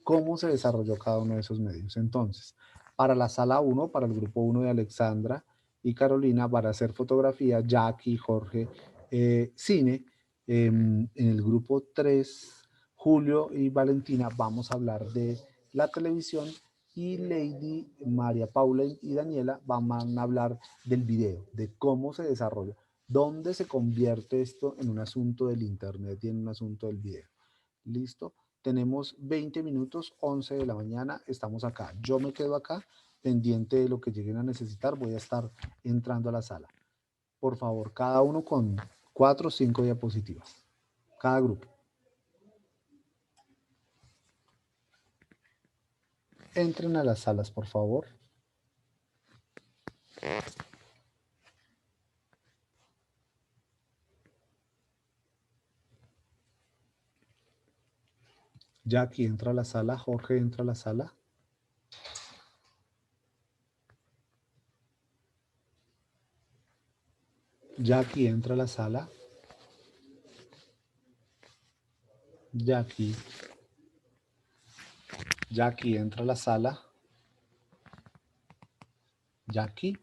cómo se desarrolló cada uno de esos medios. Entonces, para la sala 1, para el grupo 1 de Alexandra y Carolina, para hacer fotografía, Jackie, Jorge, cine. En el grupo 3, Julio y Valentina, vamos a hablar de la televisión y Lady, María Paula y Daniela van a hablar del video, de cómo se desarrolla, dónde se convierte esto en un asunto del internet y en un asunto del video. ¿Listo? Tenemos 20 minutos, 11 de la mañana, estamos acá. Yo me quedo acá, pendiente de lo que lleguen a necesitar, voy a estar entrando a la sala. Por favor, cada uno con 4 o 5 diapositivas, cada grupo. Entren a las salas, por favor. Jackie entra a la sala, Jorge entra a la sala. Jackie entra a la sala. Jackie. Jackie entra a la sala. Jackie.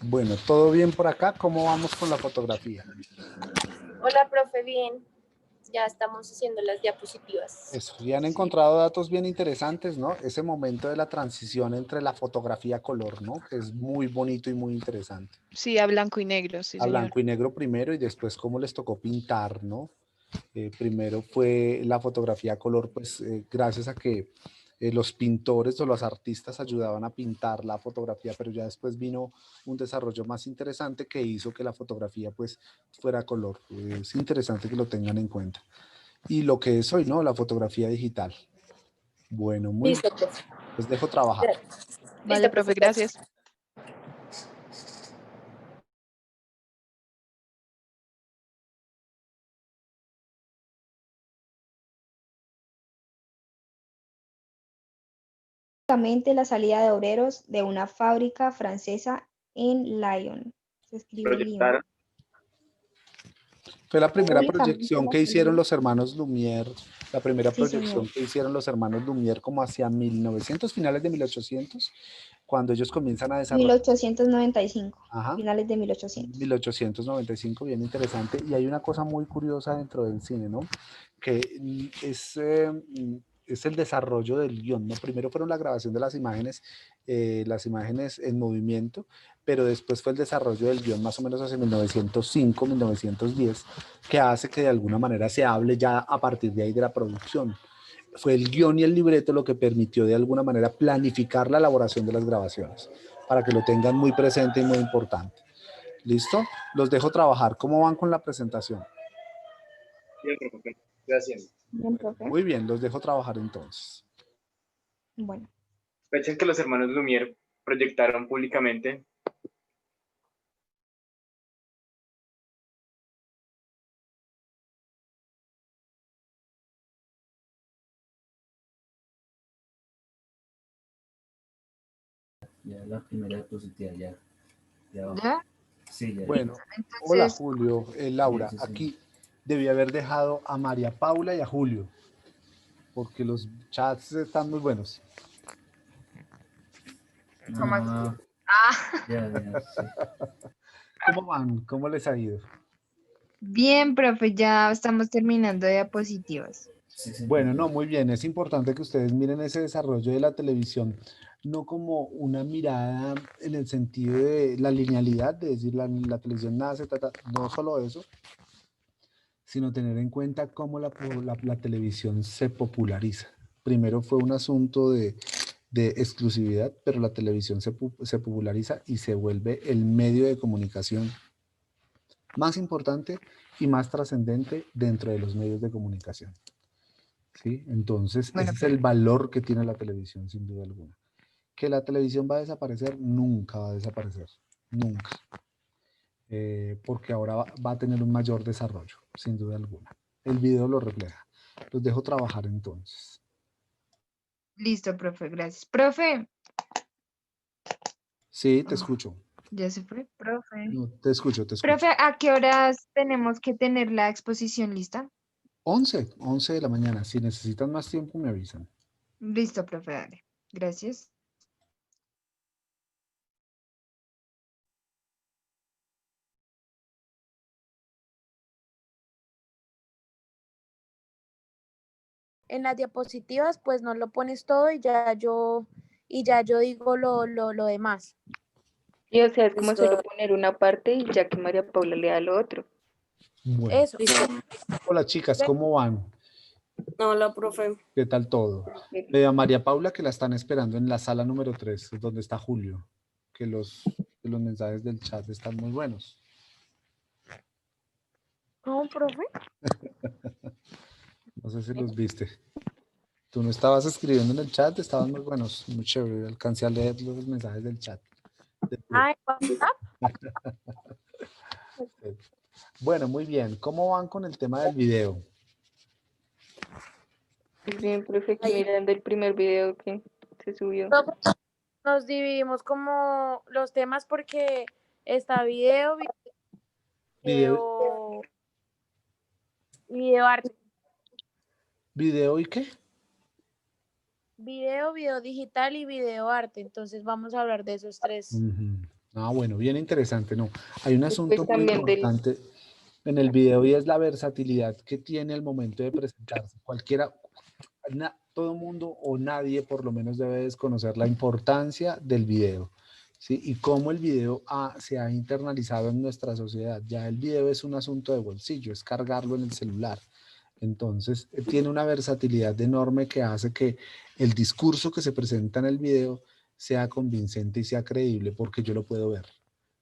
Bueno, ¿todo bien por acá? ¿Cómo vamos con la fotografía? Hola, profe, bien. Ya estamos haciendo las diapositivas. Eso, ya han encontrado datos bien interesantes, ¿no? Ese momento de la transición entre la fotografía a color, ¿no? Que es muy bonito y muy interesante. Sí, a blanco y negro, sí, A señor. blanco y negro primero y después cómo les tocó pintar, ¿no? Primero fue la fotografía a color, pues gracias a que los pintores o los artistas ayudaban a pintar la fotografía, pero ya después vino un desarrollo más interesante que hizo que la fotografía pues fuera a color. Es interesante que lo tengan en cuenta. Y lo que es hoy, ¿no? La fotografía digital. Bueno, muy bien. Listo, profe. Les dejo trabajar. Vale, Listo, profe, profe. gracias. La salida de obreros de una fábrica francesa en Lyon. Se escribe Lyon. Proyectar Fue la primera Públicamente proyección la que hicieron salida. los hermanos Lumière, la primera Sí, proyección señor. que hicieron los hermanos Lumière como hacia 1900, finales de 1800, cuando ellos comienzan a desarrollar. 1895. Ajá. Finales de 1800. 1895, bien interesante. Y hay una cosa muy curiosa dentro del cine, ¿no? Que es el desarrollo del guión, ¿no? Primero fueron la grabación de las imágenes en movimiento, pero después fue el desarrollo del guión más o menos hacia 1905, 1910, que hace que de alguna manera se hable ya a partir de ahí de la producción. Fue el guión y el libreto lo que permitió de alguna manera planificar la elaboración de las grabaciones, para que lo tengan muy presente y muy importante. ¿Listo? Los dejo trabajar. ¿Cómo van con la presentación? Bien, profe. Gracias. Bien, profe. Muy bien, los dejo trabajar entonces. Bueno. Fecha en que los hermanos Lumière proyectaron públicamente Ya la primera diapositiva, ya. Ya va. ¿Ya? Sí, ya. Bueno, hola Entonces, Julio, Laura, Sí, sí, sí. aquí debí haber dejado a María Paula y a Julio, porque los chats están muy buenos. ¿cómo así? Ah, Ah, ya, sí. ¿Cómo van? ¿Cómo les ha ido? bien, profe, ya estamos terminando diapositivas. Sí, señor. Bueno, no, muy bien. Es importante que ustedes miren ese desarrollo de la televisión, no como una mirada en el sentido de la linealidad, de decir la televisión nace, no solo eso, sino tener en cuenta cómo la televisión se populariza. Primero fue un asunto de exclusividad, pero la televisión se populariza y se vuelve el medio de comunicación más importante y más trascendente dentro de los medios de comunicación. ¿Sí? Entonces, Bueno, ese es el valor que tiene la televisión, sin duda alguna. ¿Que la televisión va a desaparecer? Nunca va a desaparecer, nunca. Porque ahora va a tener un mayor desarrollo, sin duda alguna. El video lo refleja. Los dejo trabajar entonces. listo, profe, gracias. Profe, Sí, te escucho. ya se fue, profe. No, te escucho, te escucho. Profe, ¿a qué horas tenemos que tener la exposición lista? 11 de la mañana. Si necesitan más tiempo, me avisan. Listo, profe, dale. Gracias. En las diapositivas, pues no lo pones todo y ya yo digo lo demás. Y o sea, es como Listo. solo poner una parte y ya que María Paula lea lo otro. Bueno. Eso. Listo. Hola chicas, ¿cómo van? Hola, profe. ¿Qué tal todo? A María Paula que la están esperando en la sala número 3, donde está Julio, que los mensajes del chat están muy buenos. ¿Cómo, profe? No sé si los viste. Tú no estabas escribiendo en el chat, estaban muy buenos, muy chévere. Alcancé a leer los mensajes del chat. Ah, ¿en WhatsApp? Bueno, muy bien. ¿Cómo van con el tema del video? Bien, profe, aquí Ahí. mirando el primer video que se subió. Profe, nos dividimos como los temas porque está video, ¿Video, video arte, video y qué? video digital y video arte. Entonces vamos a hablar de esos tres. Ujú. Ah, bueno, bien interesante, ¿no? Hay un Y asunto pues muy también del, importante en el video y es la versatilidad que tiene al momento de presentarse. Cualquiera, todo mundo o nadie por lo menos debe desconocer la importancia del video, ¿sí? Y cómo el video se ha internalizado en nuestra sociedad. Ya el video es un asunto de bolsillo, es cargarlo en el celular. Entonces, tiene una versatilidad enorme que hace que el discurso que se presenta en el video sea convincente y sea creíble, porque yo lo puedo ver,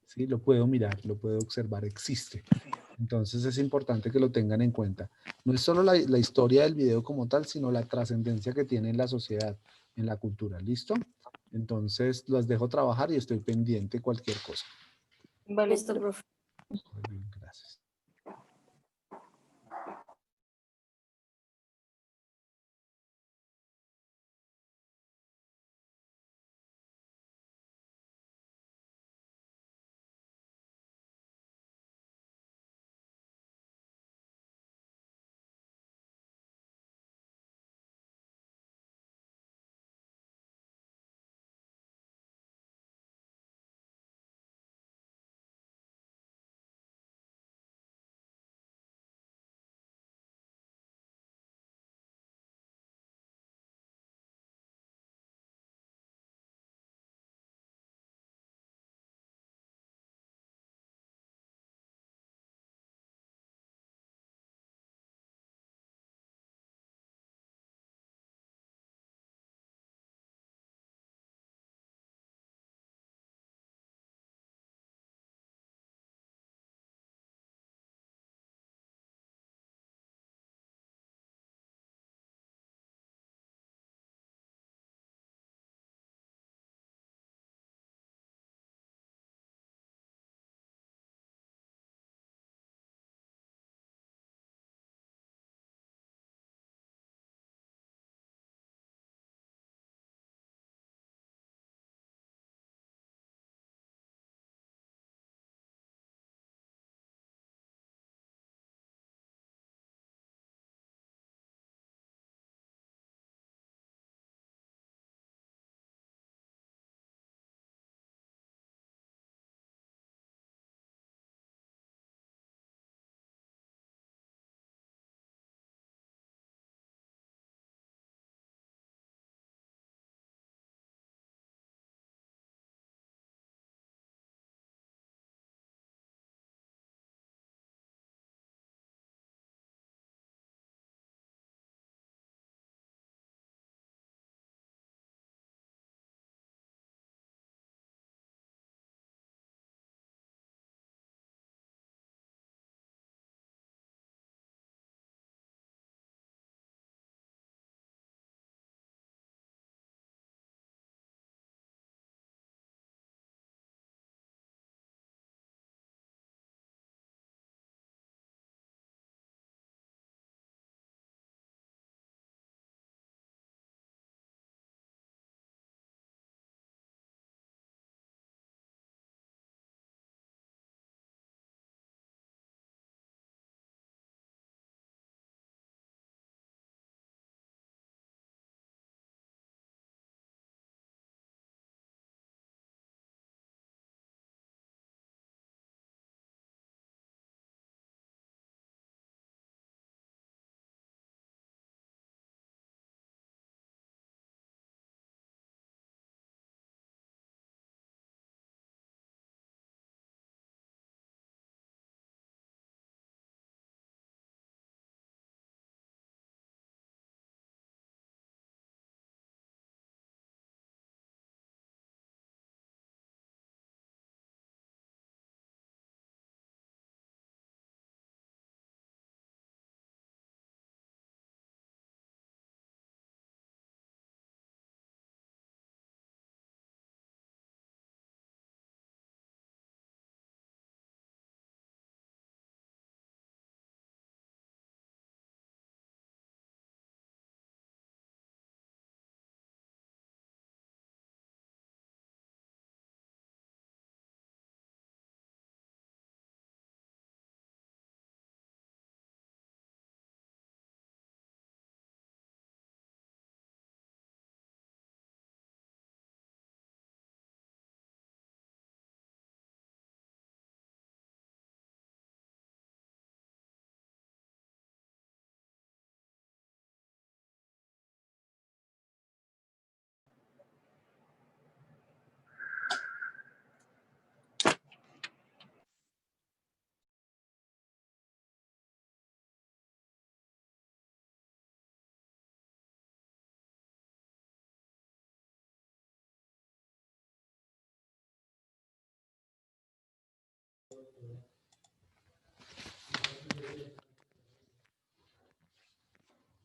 ¿sí? Lo puedo mirar, lo puedo observar, existe. Entonces es importante que lo tengan en cuenta. No es solo la historia del video como tal, sino la trascendencia que tiene en la sociedad, en la cultura. ¿Listo? Entonces los dejo trabajar y estoy pendiente de cualquier cosa. vale, Listo, profe. Muy bien, gracias.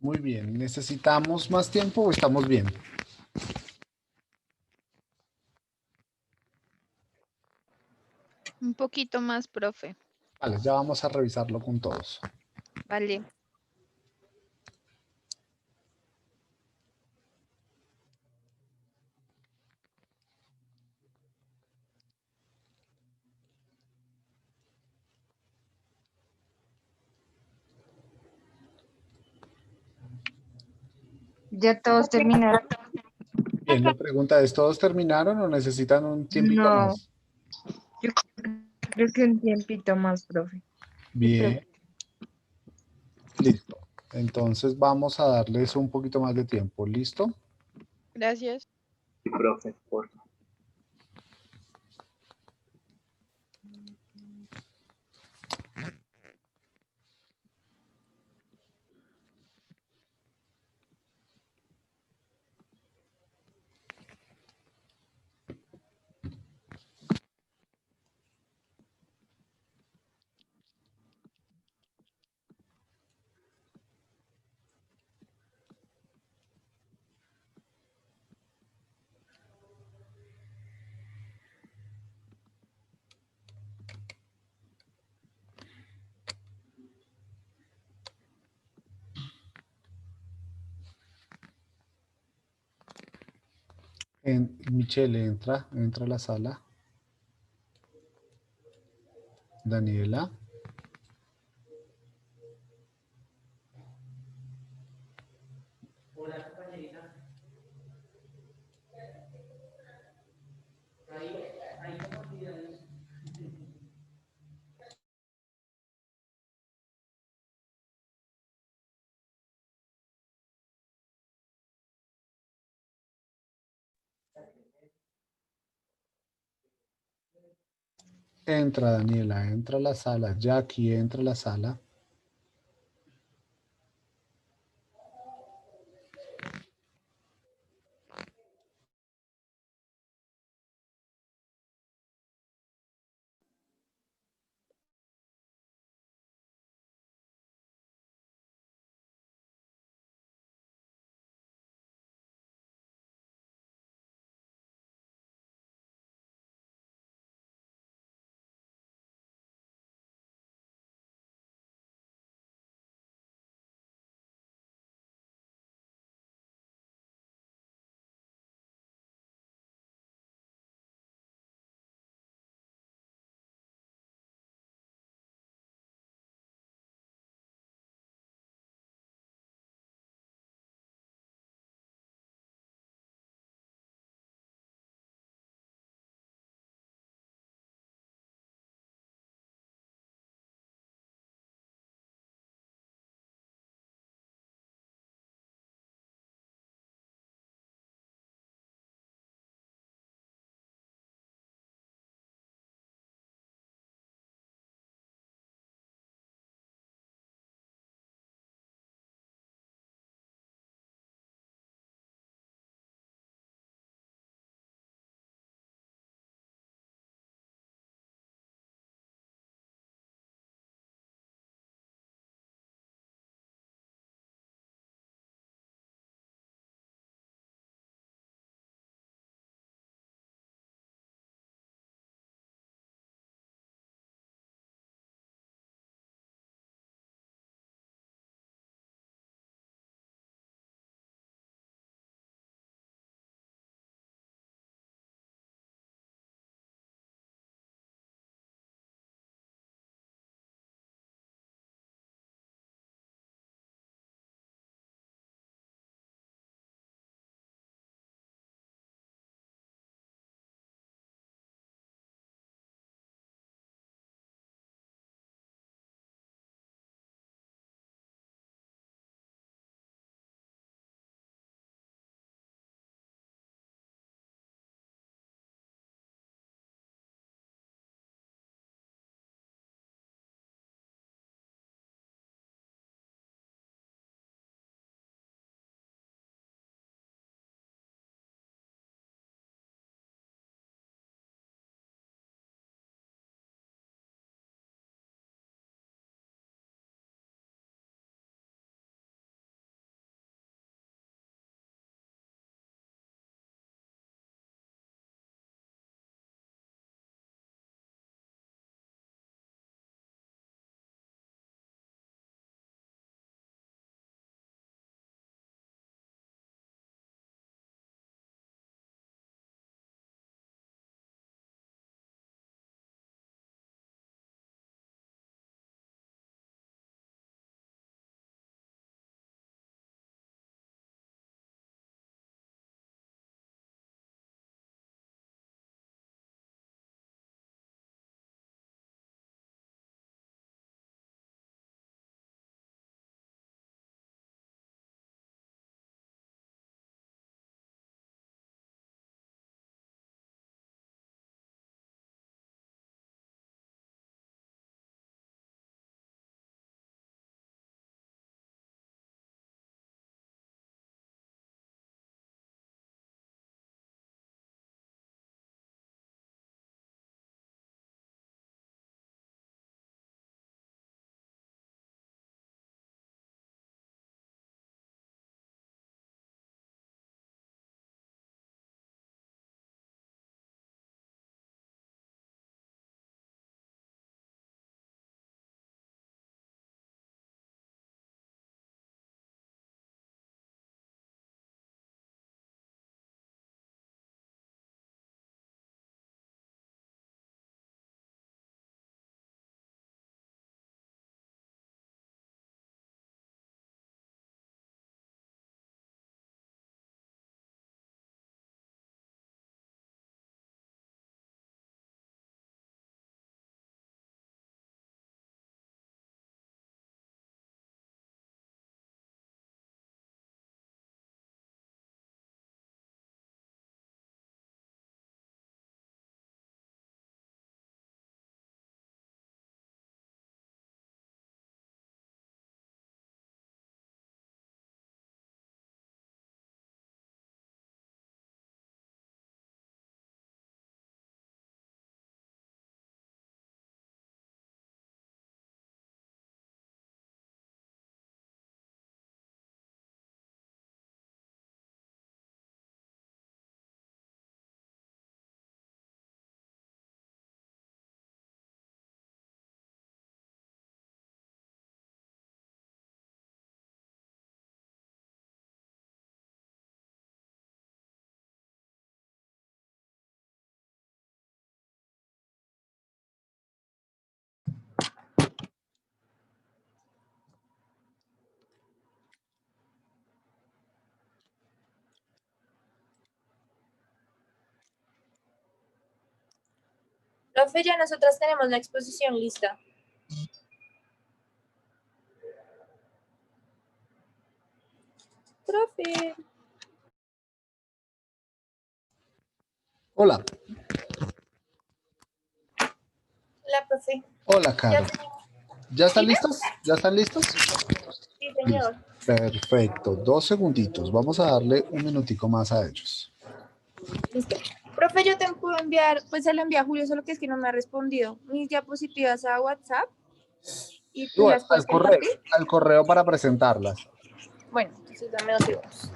Muy bien. ¿Necesitamos más tiempo o estamos bien? Un poquito más, profe. Vale, ya vamos a revisarlo con todos. Vale. Ya todos terminaron. Bien, la pregunta es, ¿todos terminaron o necesitan un tiempito No, más? yo creo que un tiempito más, profe. Bien, listo. Entonces vamos a darles un poquito más de tiempo. ¿Listo? Gracias. Sí, profe, por favor. Michelle, entra a la sala. Daniela. Entra, Daniela, entra a la sala. Jackie, entra a la sala. Profe, ya nosotras tenemos la exposición lista. Profe. Hola. Hola, profe. Hola, Caro. ¿Ya están ¿Dime? listos? ¿Ya están listos? Sí, señor. Perfecto. 2 segunditos. Vamos a darle un minutico más a ellos. Listo. Profe, yo te puedo enviar, pues se lo envié a Julio, solo que es que no me ha respondido. Mis diapositivas a WhatsApp y tú Igual, las puedes compartir. al correo para presentarlas. Bueno, entonces dame 2 segundos.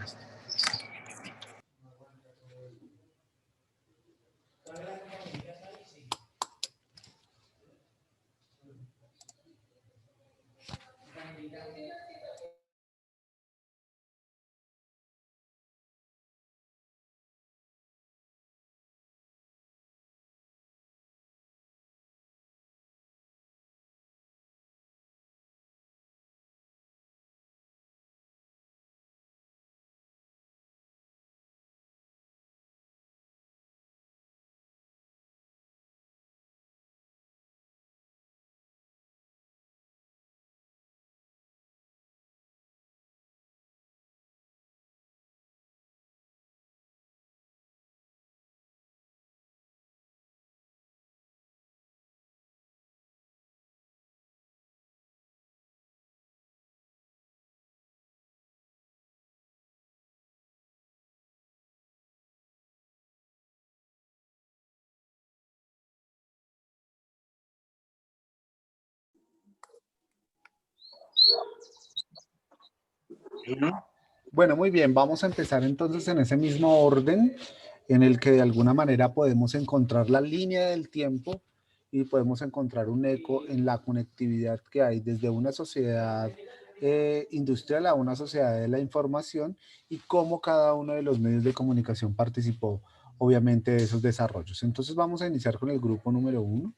Bueno, muy bien. Vamos a empezar entonces en ese mismo orden en el que de alguna manera podemos encontrar la línea del tiempo y podemos encontrar un eco en la conectividad que hay desde una sociedad industrial a una sociedad de la información y cómo cada uno de los medios de comunicación participó, obviamente, de esos desarrollos. Entonces vamos a iniciar con el grupo número 1,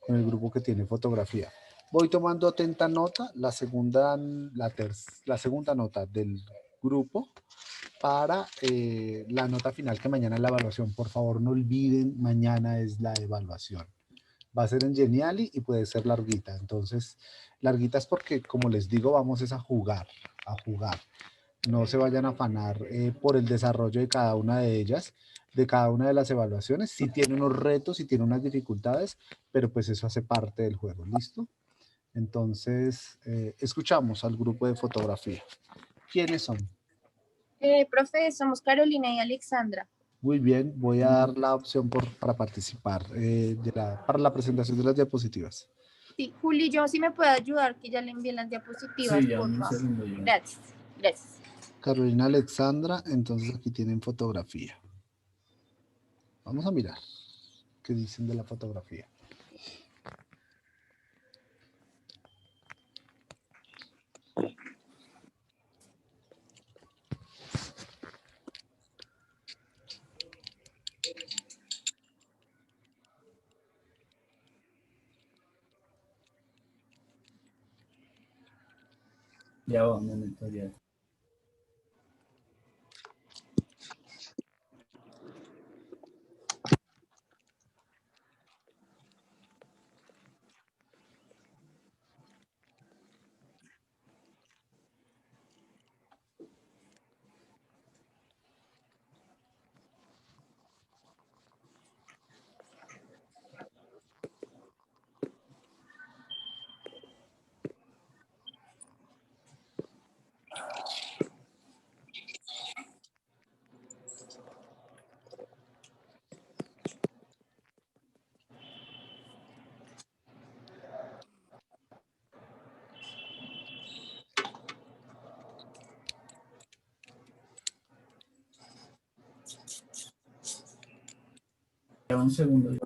con el grupo que tiene fotografía. Voy tomando atenta nota, la segunda nota del grupo para la nota final, que mañana es la evaluación. Por favor, no olviden, mañana es la evaluación. Va a ser en Geniali y puede ser larguita. Entonces, larguita es porque, como les digo, vamos es a jugar, a jugar. No se vayan a afanar por el desarrollo de cada una de ellas, de cada una de las evaluaciones. Sí tiene unos retos, sí tiene unas dificultades, pero pues eso hace parte del juego. ¿Listo? Entonces, escuchamos al grupo de fotografía. ¿Quiénes son? Profe, somos Carolina y Alexandra. Muy bien, voy a dar la opción para participar para la presentación de las diapositivas. Sí, Juli, yo sí me puede ayudar, que ya le envié las diapositivas, Sí, ya por un favor. segundo. Ya. Gracias, gracias. Carolina, Alexandra, entonces aquí tienen fotografía. Vamos a mirar qué dicen de la fotografía. Ya va, un momento ya. Ya un segundo.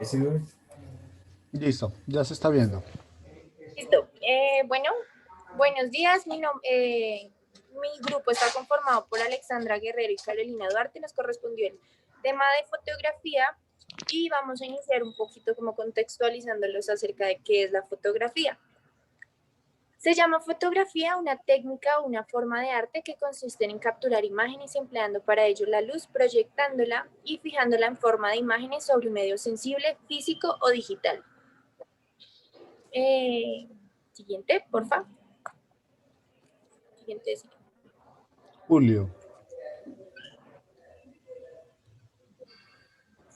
¿Ese güey? Listo, ya se está viendo. Listo. Bueno, buenos días. Mi grupo está conformado por Alexandra Guerrero y Carolina Duarte. Nos correspondió el tema de fotografía y vamos a iniciar un poquito como contextualizándolos acerca de qué es la fotografía. Se llama fotografía una técnica o una forma de arte que consiste en capturar imágenes empleando para ello la luz, proyectándola y fijándola en forma de imágenes sobre un medio sensible, físico o digital. Siguiente, porfa. Siguiente. Julio.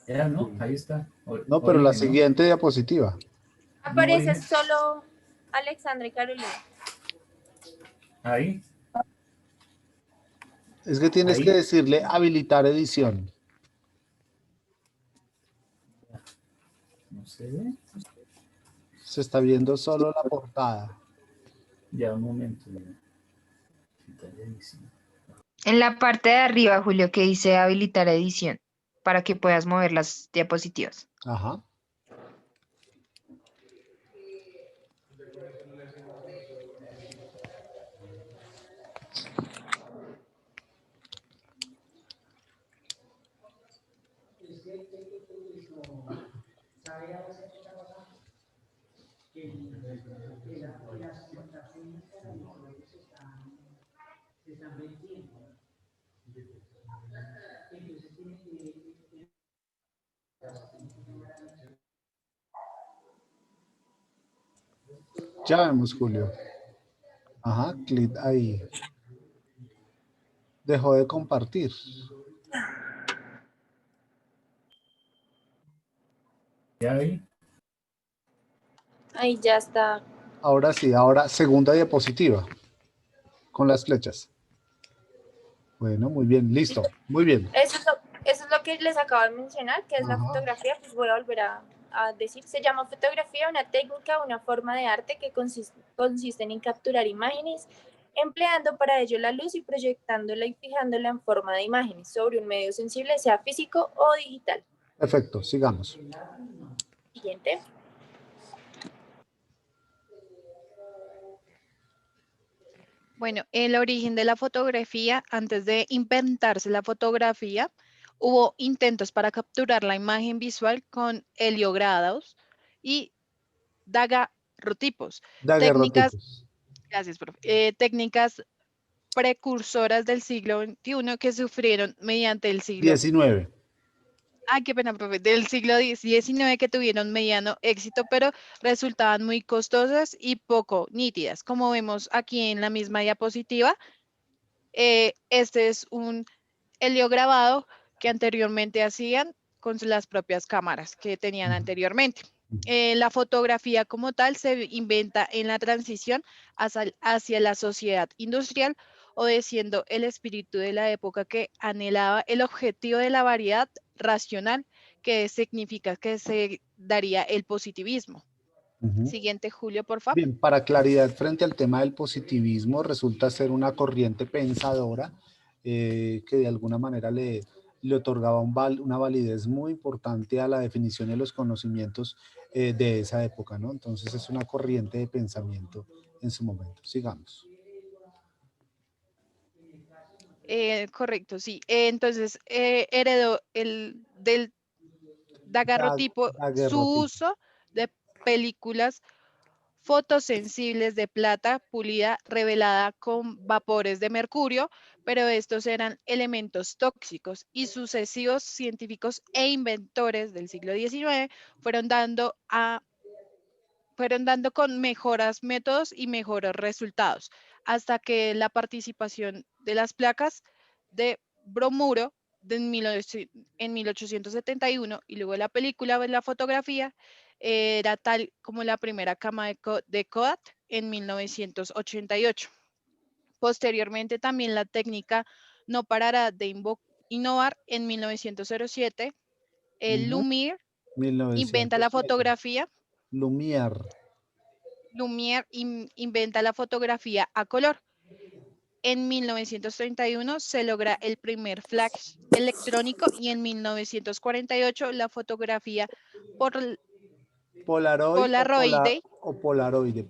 Ya, ¿no? Ahí está. No, pero la Origen, ¿no? siguiente diapositiva. Aparece origen. solo Alexandra y Carolina. Ahí. Es que tienes que Ahí. decirle habilitar edición. No se ve. Se está viendo solo la portada. Ya, un momento. Ya. Quitarle edición. En la parte de arriba, Julio, que dice habilitar edición, para que puedas mover las diapositivas. Ajá. Ya vemos, Julio. Ajá, clic ahí. Dejó de compartir. Ya ahí. Ahí ya está. Ahora sí, ahora segunda diapositiva. Con las flechas. Bueno, muy bien, listo. Muy bien. Eso es lo que les acabo de mencionar, que es la Ajá. fotografía. Pues voy a volver a decir. Se llama fotografía una técnica, una forma de arte que consiste en capturar imágenes, empleando para ello la luz y proyectándola y fijándola en forma de imágenes sobre un medio sensible, sea físico o digital. Perfecto, sigamos. Siguiente. Bueno, el origen de la fotografía, antes de inventarse la fotografía, hubo intentos para capturar la imagen visual con heliogrados y daguerrotipos, técnicas, Daguerrotipos. gracias, profe, técnicas precursoras del siglo XXI que sufrieron mediante el siglo 19. Ay, qué pena, profe. Del siglo XIX que tuvieron mediano éxito, pero resultaban muy costosas y poco nítidas. Como vemos aquí en la misma diapositiva, este es un heliograbado que anteriormente hacían con las propias cámaras que tenían anteriormente. La fotografía como tal se inventa en la transición hacia la sociedad industrial, obedeciendo el espíritu de la época que anhelaba el objetivo de la variedad racional, que significa que se daría el positivismo. Siguiente, Julio, por favor. Bien, para claridad frente al tema del positivismo, resulta ser una corriente pensadora que de alguna manera le otorgaba una validez muy importante a la definición de los conocimientos de esa época, ¿no? Entonces es una corriente de pensamiento en su momento. Sigamos. Correcto, sí. Entonces, heredó del daguerrotipo su Daguerrotipo. uso de películas fotosensibles de plata pulida revelada con vapores de mercurio, pero estos eran elementos tóxicos y sucesivos científicos e inventores del siglo XIX fueron dando con mejoras métodos y mejores resultados, hasta que la participación de las placas de bromuro en 1871 y luego la película de la fotografía era tal como la primera cama de Kodak en 1988. Posteriormente también la técnica no parará de innovar en 1907. El Lumière inventa la 1907. fotografía. Lumière. Lumière inventa la fotografía a color. en 1931 se logra el primer flash electrónico y en 1948 la fotografía por Polaroid o, Polaroide,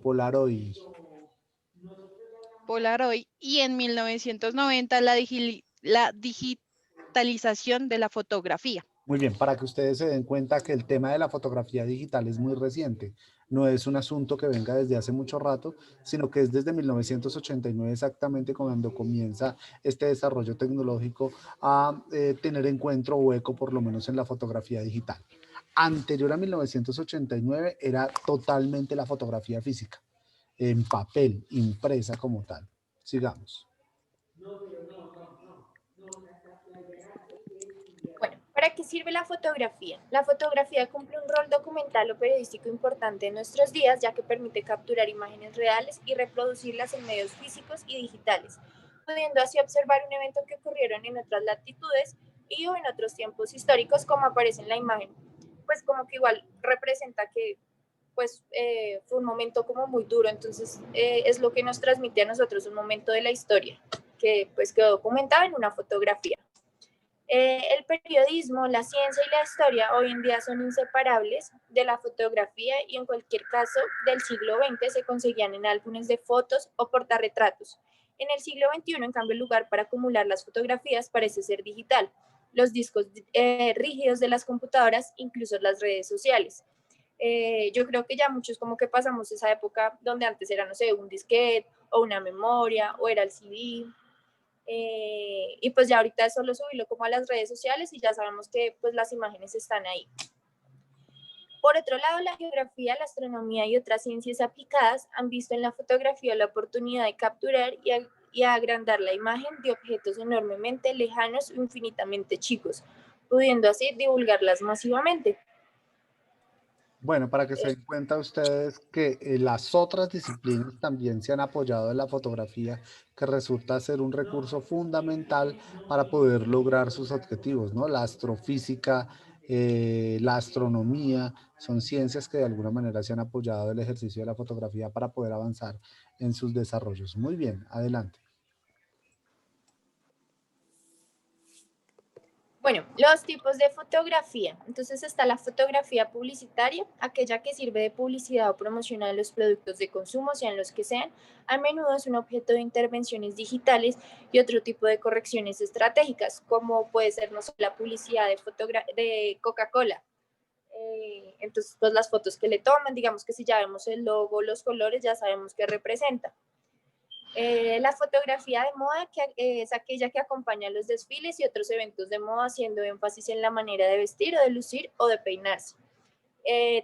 Polaroid y en 1990 la digitalización de la fotografía. Muy bien, para que ustedes se den cuenta que el tema de la fotografía digital es muy reciente. No es un asunto que venga desde hace mucho rato, sino que es desde 1989 exactamente cuando comienza este desarrollo tecnológico a tener encuentro o eco por lo menos en la fotografía digital. Anterior a 1989 era totalmente la fotografía física, en papel, impresa como tal. Sigamos. Bueno, ¿para qué sirve la fotografía? La fotografía cumple un rol documental o periodístico importante en nuestros días, ya que permite capturar imágenes reales y reproducirlas en medios físicos y digitales, pudiendo así observar un evento que ocurrieron en otras latitudes y o en otros tiempos históricos, como aparece en la imagen. Pues como que igual representa que pues fue un momento como muy duro, entonces es lo que nos transmite a nosotros un momento de la historia, que pues quedó documentado en una fotografía. El periodismo, la ciencia y la historia hoy en día son inseparables de la fotografía y en cualquier caso del siglo XX se conseguían en álbumes de fotos o portarretratos. En el siglo XXI, en cambio, el lugar para acumular las fotografías parece ser digital. Los discos rígidos de las computadoras, incluso las redes sociales. Yo creo que ya muchos como que pasamos esa época donde antes era, no sé, un disquete o una memoria o era el CD. Y pues ya ahorita es solo subirlo como a las redes sociales y ya sabemos que pues las imágenes están ahí. Por otro lado, la geografía, la astronomía y otras ciencias aplicadas han visto en la fotografía la oportunidad de capturar y agrandar la imagen de objetos enormemente lejanos o infinitamente chicos, pudiendo así divulgarlas masivamente. Bueno, para que se den cuenta ustedes que las otras disciplinas también se han apoyado en la fotografía, que resulta ser un recurso fundamental para poder lograr sus objetivos, ¿no? La astrofísica, la astronomía, son ciencias que de alguna manera se han apoyado del ejercicio de la fotografía para poder avanzar en sus desarrollos. Muy bien, adelante. Bueno, los tipos de fotografía. Entonces está la fotografía publicitaria, aquella que sirve de publicidad o promoción a los productos de consumo, sean los que sean. A menudo es un objeto de intervenciones digitales y otro tipo de correcciones estratégicas, como puede ser no solo la publicidad de Coca-Cola. Entonces, pues las fotos que le toman, digamos que si ya vemos el logo, los colores, ya sabemos qué representa. La fotografía de moda, que es aquella que acompaña los desfiles y otros eventos de moda, haciendo énfasis en la manera de vestir o de lucir o de peinarse.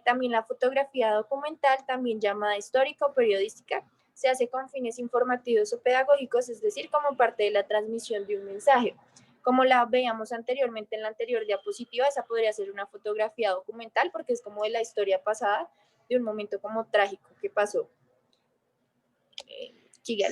También la fotografía documental, también llamada histórica o periodística, se hace con fines informativos o pedagógicos, es decir, como parte de la transmisión de un mensaje. Como la veíamos anteriormente en la anterior diapositiva, esa podría ser una fotografía documental porque es como de la historia pasada, de un momento como trágico que pasó.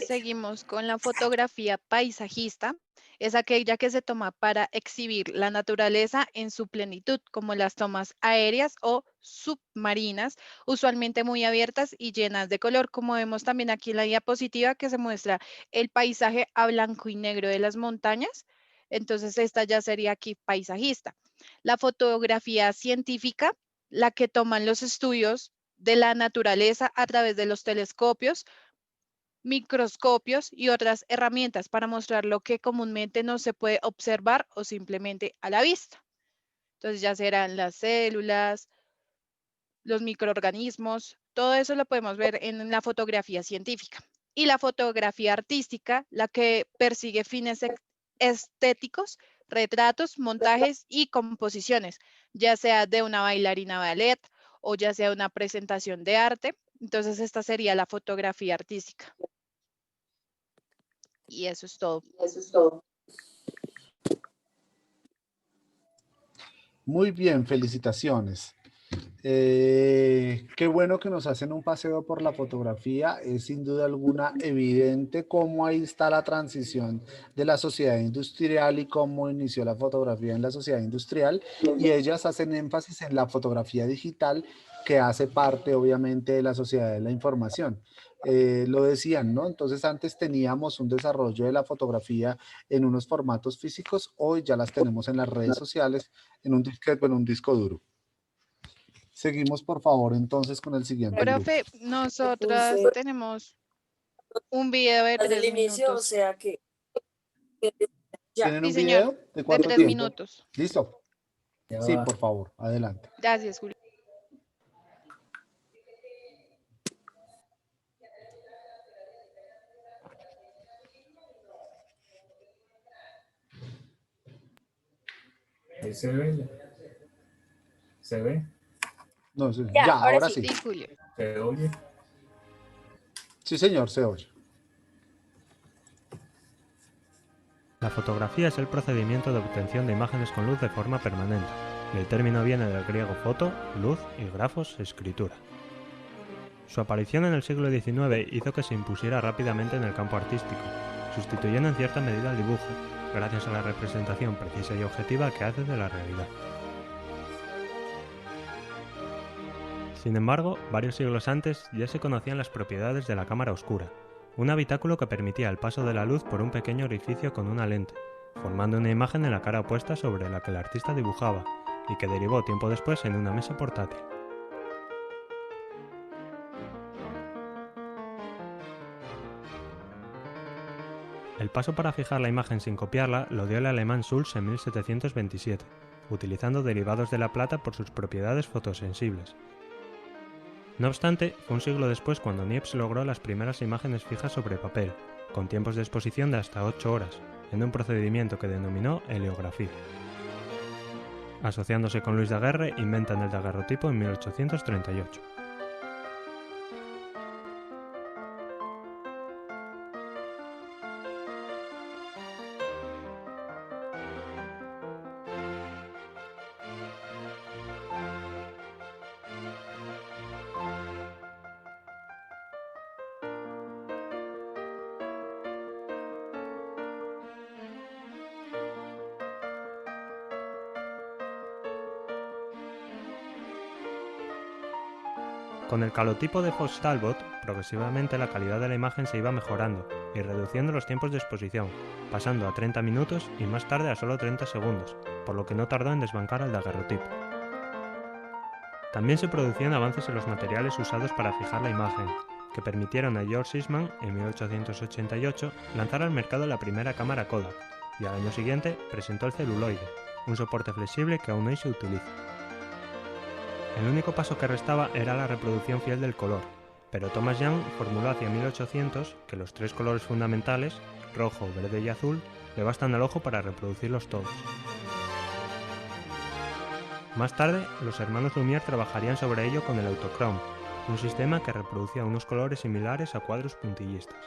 Seguimos con la fotografía paisajista. Es aquella que se toma para exhibir la naturaleza en su plenitud, como las tomas aéreas o submarinas, usualmente muy abiertas y llenas de color, como vemos también aquí en la diapositiva que se muestra el paisaje a blanco y negro de las montañas. Entonces esta ya sería aquí paisajista. La fotografía científica, la que toman los estudios de la naturaleza a través de los telescopios, microscopios y otras herramientas para mostrar lo que comúnmente no se puede observar o simplemente a la vista. Entonces ya serán las células, los microorganismos, todo eso lo podemos ver en la fotografía científica. Y la fotografía artística, la que persigue fines estéticos, retratos, montajes y composiciones, ya sea de una bailarina ballet o ya sea una presentación de arte. Entonces esta sería la fotografía artística. Y eso es todo. Eso es todo. Muy bien, felicitaciones. Qué bueno que nos hacen un paseo por la fotografía. Es sin duda alguna evidente cómo ahí está la transición de la sociedad industrial y cómo inició la fotografía en la sociedad industrial, y ellas hacen énfasis en la fotografía digital, que hace parte obviamente de la sociedad de la información. lo decían, ¿no? Entonces antes teníamos un desarrollo de la fotografía en unos formatos físicos, hoy ya las tenemos en las redes sociales, en un disquete, en un disco duro. Seguimos, por favor, entonces con el siguiente grupo. Profe, nosotras puse tenemos un video de desde el 3 inicio, o minutos. sea que ya. ¿Tienen Sí, un señor, video? ¿De de cuánto 3 tiempo? minutos. ¿Listo? Ya Sí, va. por favor, adelante. Gracias, Julio. Ahí se ve. ¿Se ve? No, sí, Ya, ya, ahora ahora sí. sí. Sí, Julio. ¿Se oye? Sí, señor, se oye. La fotografía es el procedimiento de obtención de imágenes con luz de forma permanente, y el término viene del griego foto, luz, y grafos, escritura. Su aparición en el siglo XIX hizo que se impusiera rápidamente en el campo artístico, sustituyendo en cierta medida al dibujo, gracias a la representación precisa y objetiva que hace de la realidad. Sin embargo, varios siglos antes ya se conocían las propiedades de la cámara oscura, un habitáculo que permitía el paso de la luz por un pequeño orificio con una lente, formando una imagen en la cara opuesta sobre la que el artista dibujaba, y que derivó tiempo después en una mesa portátil. El paso para fijar la imagen sin copiarla lo dio el alemán Sulz en 1727, utilizando derivados de la plata por sus propiedades fotosensibles. No obstante, fue un siglo después cuando Niepce logró las primeras imágenes fijas sobre papel, con tiempos de exposición de hasta 8 horas, en un procedimiento que denominó heliografía. Asociándose con Louis Daguerre, inventan el daguerrotipo en 1838. Con el calotipo de Fox-Talbot, progresivamente la calidad de la imagen se iba mejorando y reduciendo los tiempos de exposición, pasando a 30 minutos y más tarde a solo 30 segundos, por lo que no tardó en desbancar al daguerrotipo. También se producían avances en los materiales usados para fijar la imagen, que permitieron a George Eastman, en 1888, lanzar al mercado la primera cámara Kodak, y al año siguiente presentó el celuloide, un soporte flexible que aún hoy se utiliza. El único paso que restaba era la reproducción fiel del color, pero Thomas Young formuló hacia 1800 que los 3 colores fundamentales, rojo, verde y azul, le bastan al ojo para reproducirlos todos. Más tarde, los hermanos Lumière trabajarían sobre ello con el autochrome, un sistema que reproducía unos colores similares a cuadros puntillistas.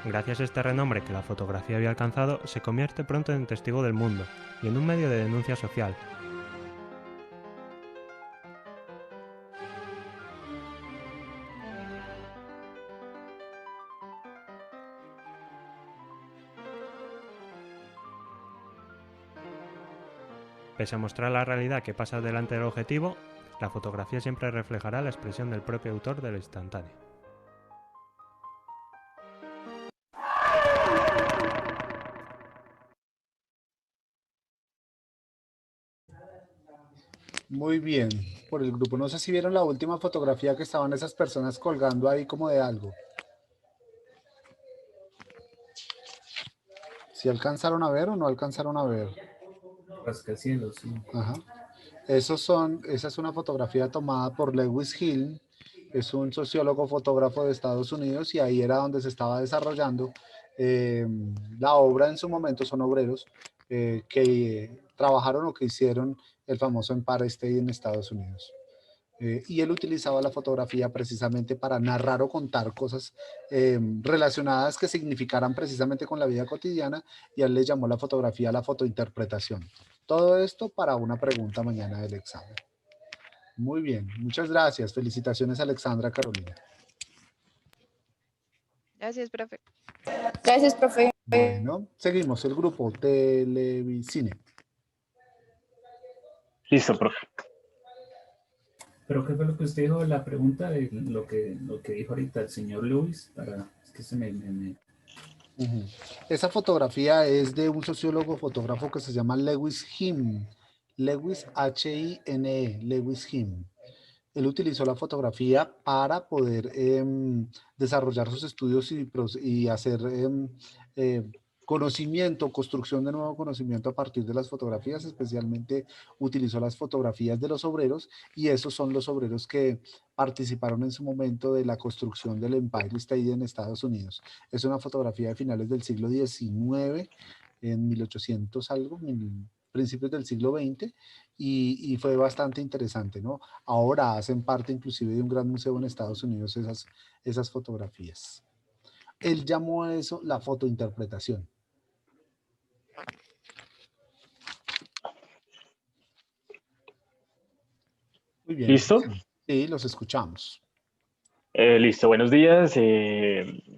Gracias a este renombre que la fotografía había alcanzado, se convierte pronto en testigo del mundo y en un medio de denuncia social. Pese a mostrar la realidad que pasa delante del objetivo, la fotografía siempre reflejará la expresión del propio autor del instantáneo. Muy bien, por el grupo. No sé si vieron la última fotografía que estaban esas personas colgando ahí como de algo. ¿Si alcanzaron a ver o no alcanzaron a ver? Rascacielos, sí. Ajá. Esa es una fotografía tomada por Lewis Hill, es un sociólogo fotógrafo de Estados Unidos, y ahí era donde se estaba desarrollando la obra. En su momento son obreros que trabajaron o que hicieron el famoso Empire State en Estados Unidos. Y él utilizaba la fotografía precisamente para narrar o contar cosas relacionadas que significaran precisamente con la vida cotidiana, y él le llamó la fotografía la fotointerpretación. Todo esto para una pregunta mañana del examen. Muy bien, muchas gracias. Felicitaciones, Alexandra, Carolina. Gracias, profe. Gracias, profe. Bueno, seguimos el grupo Televisine. Listo, profe. Pero ¿qué fue lo que usted dijo? La pregunta de lo que dijo ahorita el señor Lewis, es que se me... Ujú. Esa fotografía es de un sociólogo fotógrafo que se llama Lewis Hine. Lewis Hine, Lewis Hine. Él utilizó la fotografía para poder desarrollar sus estudios y hacer eh, conocimiento, construcción de nuevo conocimiento a partir de las fotografías. Especialmente utilizó las fotografías de los obreros, y esos son los obreros que participaron en su momento de la construcción del Empire State en Estados Unidos. Es una fotografía de finales del siglo XIX, en 1800 algo, principios del siglo XX, y fue bastante interesante, ¿no? Ahora hacen parte inclusive de un gran museo en Estados Unidos esas fotografías. Él llamó a eso la fotointerpretación. Muy bien. ¿Listo? Sí, los escuchamos. Listo, buenos días.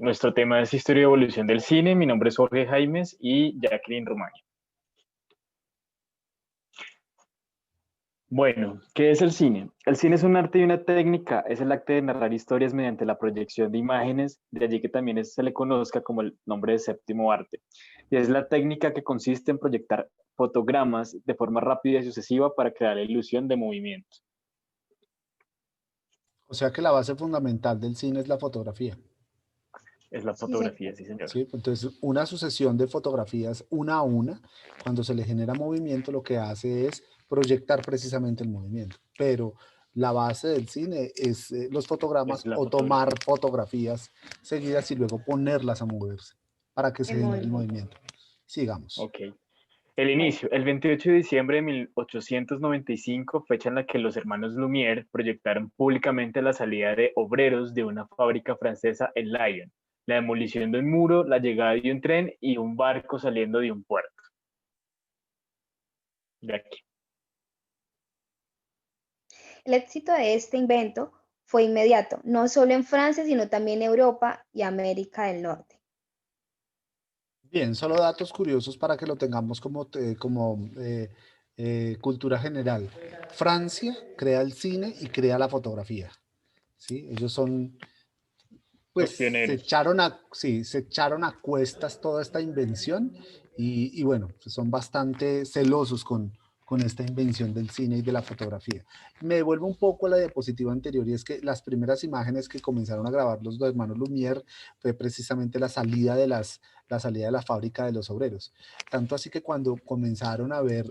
Nuestro tema es Historia y Evolución del Cine. Mi nombre es Jorge Jaimes y Jacqueline Romaño. Bueno, ¿qué es el cine? El cine es un arte y una técnica, es el arte de narrar historias mediante la proyección de imágenes, de allí que también se le conozca como el nombre de séptimo arte. Y es la técnica que consiste en proyectar fotogramas de forma rápida y sucesiva para crear la ilusión de movimiento. O sea que la base fundamental del cine es la fotografía. Es la fotografía, sí, señor. Sí, entonces una sucesión de fotografías una a una, cuando se le genera movimiento, lo que hace es proyectar precisamente el movimiento. Pero la base del cine es los fotogramas o tomar fotografías seguidas y luego ponerlas a moverse para que se genere el movimiento. Sigamos. Ok. El inicio, el 28 de diciembre de 1895, fecha en la que los hermanos Lumière proyectaron públicamente la salida de obreros de una fábrica francesa en Lyon, la demolición de un muro, la llegada de un tren y un barco saliendo de un puerto. De aquí. El éxito de este invento fue inmediato, no solo en Francia, sino también en Europa y América del Norte. Bien, solo datos curiosos para que lo tengamos como cultura general. Francia crea el cine y crea la fotografía. ¿Sí? Ellos son, pues, se echaron a cuestas toda esta invención y bueno, pues son bastante celosos con esta invención del cine y de la fotografía. Me devuelvo un poco a la diapositiva anterior, y es que las primeras imágenes que comenzaron a grabar los dos hermanos Lumière fue precisamente la salida de la fábrica de los obreros. Tanto así que cuando comenzaron a ver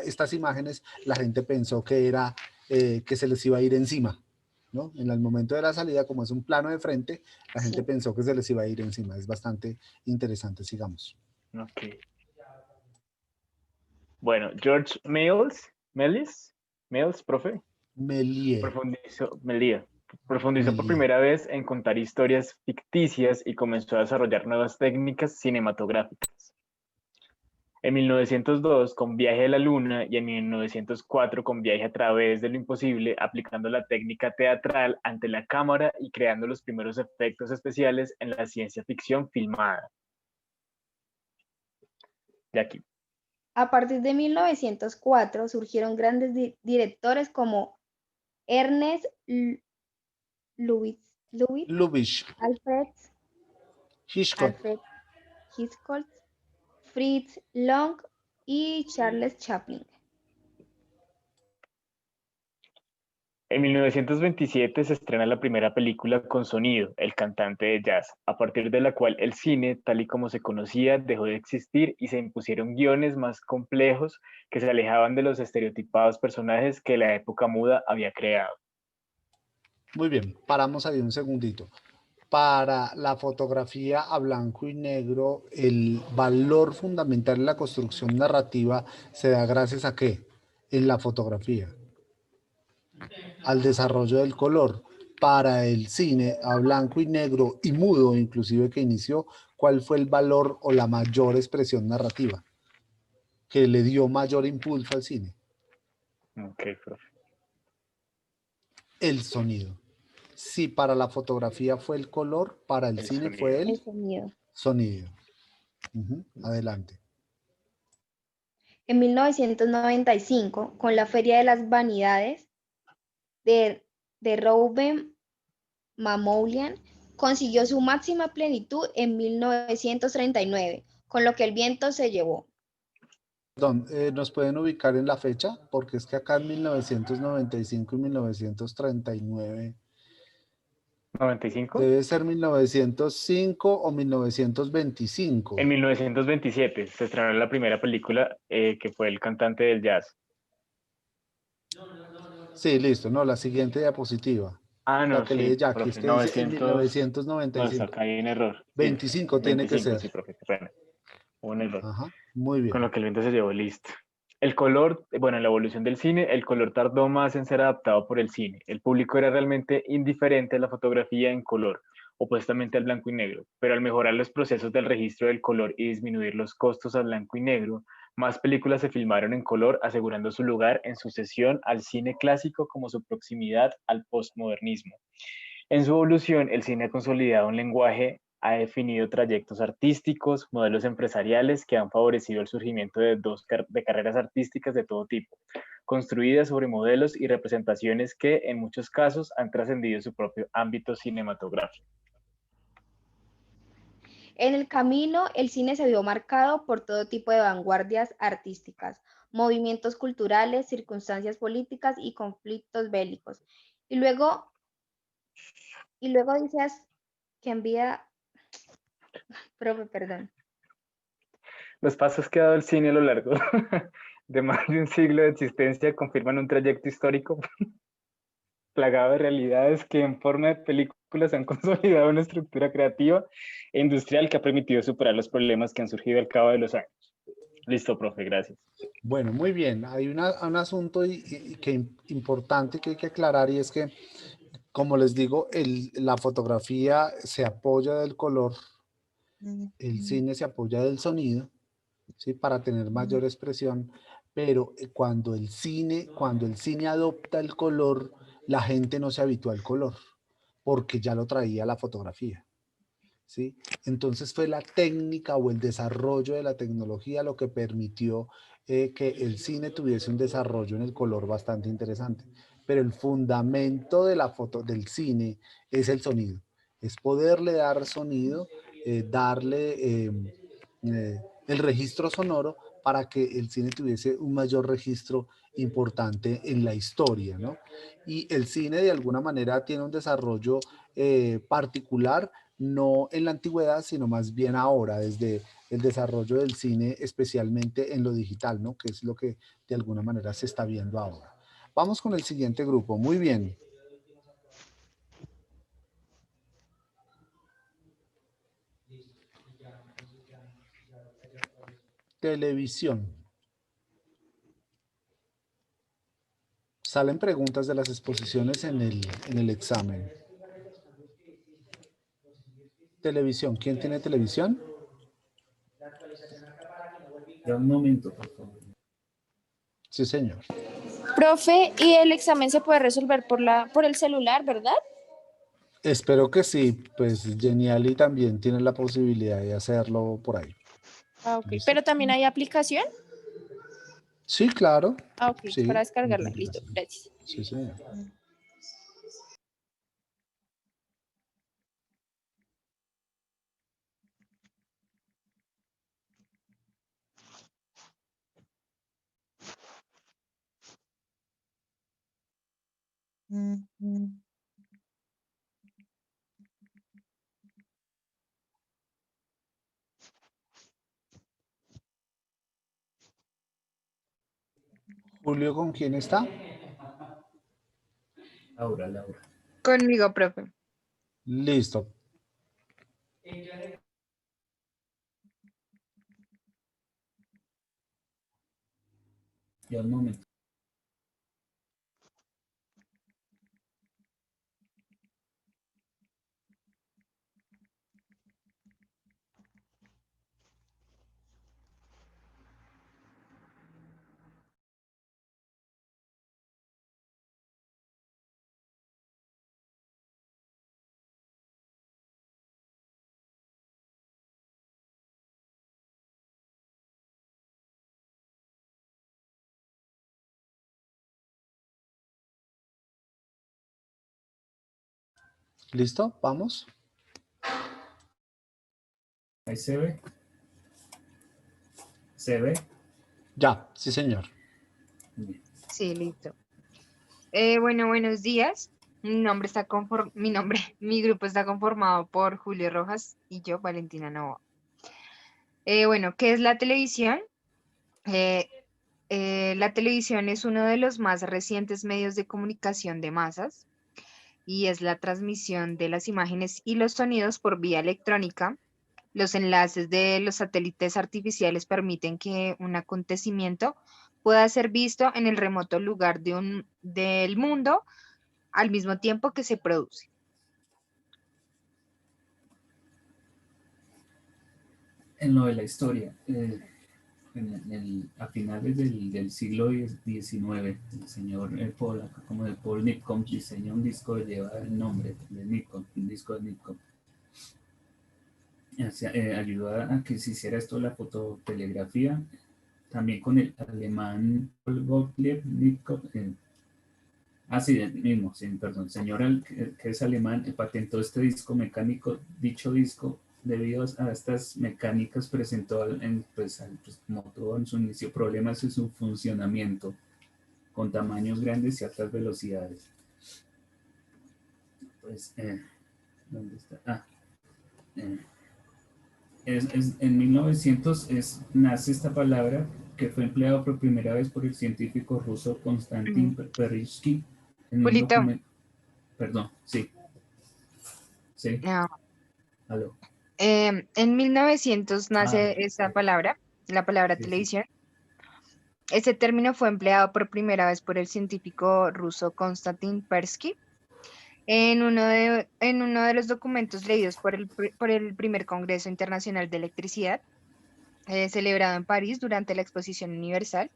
estas imágenes, la gente pensó que era que se les iba a ir encima, ¿no? En el momento de la salida, como es un plano de frente, la gente pensó que se les iba a ir encima. Es bastante interesante. Sigamos. Ok. Bueno, George Méliès, profe. Méliès. Profundizó por primera vez en contar historias ficticias y comenzó a desarrollar nuevas técnicas cinematográficas. En 1902 con Viaje a la Luna y en 1904 con Viaje a través de lo imposible, aplicando la técnica teatral ante la cámara y creando los primeros efectos especiales en la ciencia ficción filmada. De aquí. A partir de 1904 surgieron grandes directores como Ernest Lubitsch, Alfred Hitchcock, Fritz Lang y Charles Chaplin. En 1927 se estrena la primera película con sonido, El cantante de jazz, a partir de la cual el cine, tal y como se conocía, dejó de existir y se impusieron guiones más complejos que se alejaban de los estereotipados personajes que la época muda había creado. Muy bien, paramos ahí un segundito. Para la fotografía a blanco y negro, el valor fundamental en la construcción narrativa se da gracias a ¿qué? En la fotografía. Al desarrollo del color. Para el cine a blanco y negro y mudo, inclusive que inició, ¿cuál fue el valor o la mayor expresión narrativa que le dio mayor impulso al cine? Ok, profe. El sonido. Si para la fotografía fue el color, para el cine fue el sonido. Adelante. En 1995, con la Feria de las Vanidades de Rouben Mamoulian, consiguió su máxima plenitud en 1939, con lo que el viento se llevó. Perdón, ¿nos pueden ubicar en la fecha? Porque es que acá en 1995 y 1939 ¿95? debe ser 1905 o 1925. En 1927 se estrenó la primera película que fue El cantante del jazz. Sí, listo. No, la siguiente diapositiva. Ah, La no, que lee sí, Jackie. Es profe, que dice en 900. No, 1995. acá hay un error. Sí, 25 tiene que 25, ser. sí, profe, qué pena. Hubo un error. Ajá, muy Con bien. lo que el viento se llevó, listo. El color, bueno, en la evolución del cine, el color tardó más en ser adaptado por el cine. El público era realmente indiferente a la fotografía en color, opuestamente al blanco y negro, pero al mejorar los procesos del registro del color y disminuir los costos al blanco y negro, más películas se filmaron en color, asegurando su lugar en sucesión al cine clásico como su proximidad al postmodernismo. En su evolución, el cine ha consolidado un lenguaje, ha definido trayectos artísticos, modelos empresariales que han favorecido el surgimiento de carreras artísticas de todo tipo, construidas sobre modelos y representaciones que, en muchos casos, han trascendido su propio ámbito cinematográfico. En el camino, el cine se vio marcado por todo tipo de vanguardias artísticas, movimientos culturales, circunstancias políticas y conflictos bélicos. Y luego dices que envía, profe, perdón. Los pasos que ha dado el cine a lo largo de más de un siglo de existencia confirman un trayecto histórico plagado de realidades que en forma de películas han consolidado una estructura creativa e industrial que ha permitido superar los problemas que han surgido al cabo de los años. Listo, profe, gracias. Bueno, muy bien. Hay un asunto importante que hay que aclarar y es que, como les digo, la fotografía se apoya del color, el cine se apoya del sonido, ¿sí? Para tener mayor expresión, pero cuando el cine adopta el color, la gente no se habitúa al color, porque ya lo traía la fotografía, ¿sí? Entonces fue la técnica o el desarrollo de la tecnología lo que permitió que el cine tuviese un desarrollo en el color bastante interesante. Pero el fundamento de del cine es el sonido, es poderle dar sonido, darle el registro sonoro para que el cine tuviese un mayor registro importante en la historia, ¿no? Y el cine de alguna manera tiene un desarrollo particular, no en la antigüedad, sino más bien ahora, desde el desarrollo del cine, especialmente en lo digital, ¿no? Que es lo que de alguna manera se está viendo ahora. Vamos con el siguiente grupo. Muy bien. Televisión. Salen preguntas de las exposiciones en el examen. Televisión. ¿Quién tiene televisión? Ya un momento, por favor. Sí, señor. Profe, y el examen se puede resolver por el celular, ¿verdad? Espero que sí, pues Geniali también tiene la posibilidad de hacerlo por ahí. Ah, ok. ¿Listo? Pero también hay aplicación. Sí, claro. Ah, ok, Sí, para hay descargarla. Listo, aplicación. gracias. Sí, señor. Julio, ¿con quién está? Laura. Conmigo, profe. Listo. Ya un momento. ¿Listo? ¿Vamos? Ahí se ve. ¿Se ve? Ya, sí, señor. Bien. Sí, listo. Bueno, buenos días. Mi grupo está conformado por Julio Rojas y yo, Valentina Novoa. Bueno, ¿qué es la televisión? Eh, la televisión es uno de los más recientes medios de comunicación de masas y es la transmisión de las imágenes y los sonidos por vía electrónica. Los enlaces de los satélites artificiales permiten que un acontecimiento pueda ser visto en el remoto lugar del mundo al mismo tiempo que se produce. En lo de la historia, a finales del siglo XIX, el señor polaco como de Paul Nipkow diseñó un disco que lleva el nombre de Nipkow, un disco de Nipkow. Ayudó a que se hiciera esto la fototelegrafía, también con el alemán Paul Gottlieb Nipkow. Sí, el mismo, sí, perdón, señor que es alemán, patentó este disco mecánico. Dicho disco, debido a estas mecánicas, presentó, pues, como todo en su inicio, problemas en su funcionamiento, con tamaños grandes y altas velocidades. Pues, ¿dónde está? En 1900 nace esta palabra, que fue empleada por primera vez por el científico ruso Konstantin Persky en un Julito. documento. Perdón, sí. Sí. No. Aló. En 1900 nace esta sí. palabra, la palabra Sí, televisión. Este término fue empleado por primera vez por el científico ruso Konstantin Persky en uno de los documentos leídos por el primer Congreso Internacional de Electricidad, celebrado en París durante la Exposición Universal.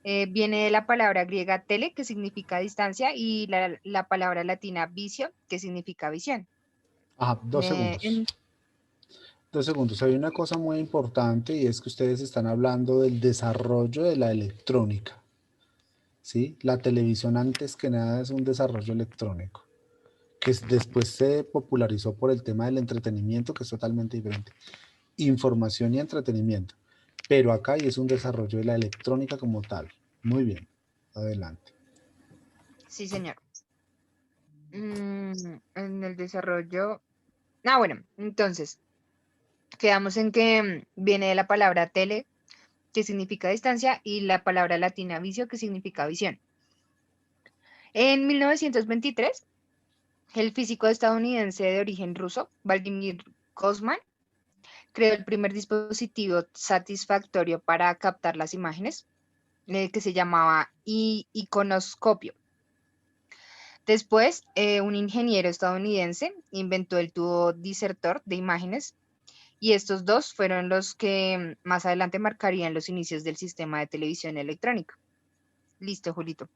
Viene de la palabra griega tele, que significa distancia, y la palabra latina vicio, que significa visión. Dos segundos. 2 segundos. Hay una cosa muy importante y es que ustedes están hablando del desarrollo de la electrónica. ¿Sí? La televisión antes que nada es un desarrollo electrónico, que después se popularizó por el tema del entretenimiento, que es totalmente diferente. Información y entretenimiento. Pero acá es un desarrollo de la electrónica como tal. Muy bien. Adelante. Sí, señor. En el desarrollo... bueno, entonces, quedamos en que viene de la palabra tele, que significa distancia, y la palabra latina vicio, que significa visión. En 1923, el físico estadounidense de origen ruso, Vladimir Kozman, creó el primer dispositivo satisfactorio para captar las imágenes, que se llamaba iconoscopio. Después, un ingeniero estadounidense inventó el tubo disertor de imágenes, y estos dos fueron los que más adelante marcarían los inicios del sistema de televisión electrónica. Listo, Julito.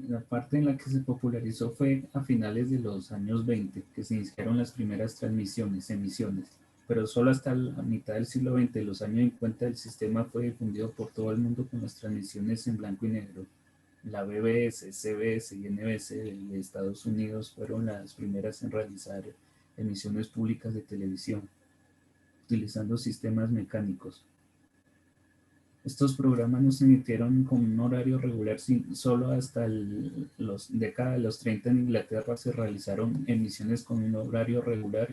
La parte en la que se popularizó fue a finales de los años 20, que se iniciaron las primeras emisiones, pero solo hasta la mitad del siglo XX, los años 50, el sistema fue difundido por todo el mundo con las transmisiones en blanco y negro. La BBS, CBS y NBC de Estados Unidos fueron las primeras en realizar emisiones públicas de televisión, utilizando sistemas mecánicos. Estos programas no se emitieron con un horario regular, solo hasta década de los 30 en Inglaterra se realizaron emisiones con un horario regular,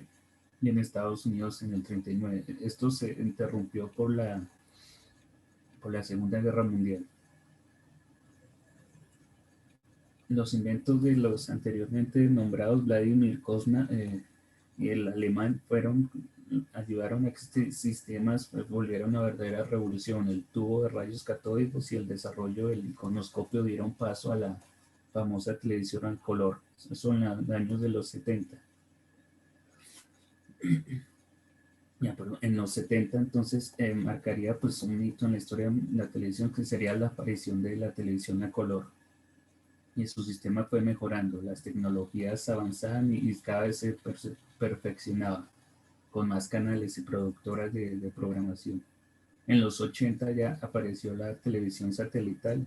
y en Estados Unidos en el 39. Esto se interrumpió por la Segunda Guerra Mundial. Los inventos de los anteriormente nombrados Vladimir Kozman y el alemán ayudaron a que estos sistemas volvieran una verdadera revolución. El tubo de rayos catódicos y el desarrollo del iconoscopio dieron paso a la famosa televisión al color. Eso en los años de los 70. En los 70 entonces marcaría pues un hito en la historia de la televisión, que sería la aparición de la televisión a color. Y su sistema fue mejorando, las tecnologías avanzaban y cada vez se perfeccionaba, con más canales y productoras de programación. En los 80 ya apareció la televisión satelital,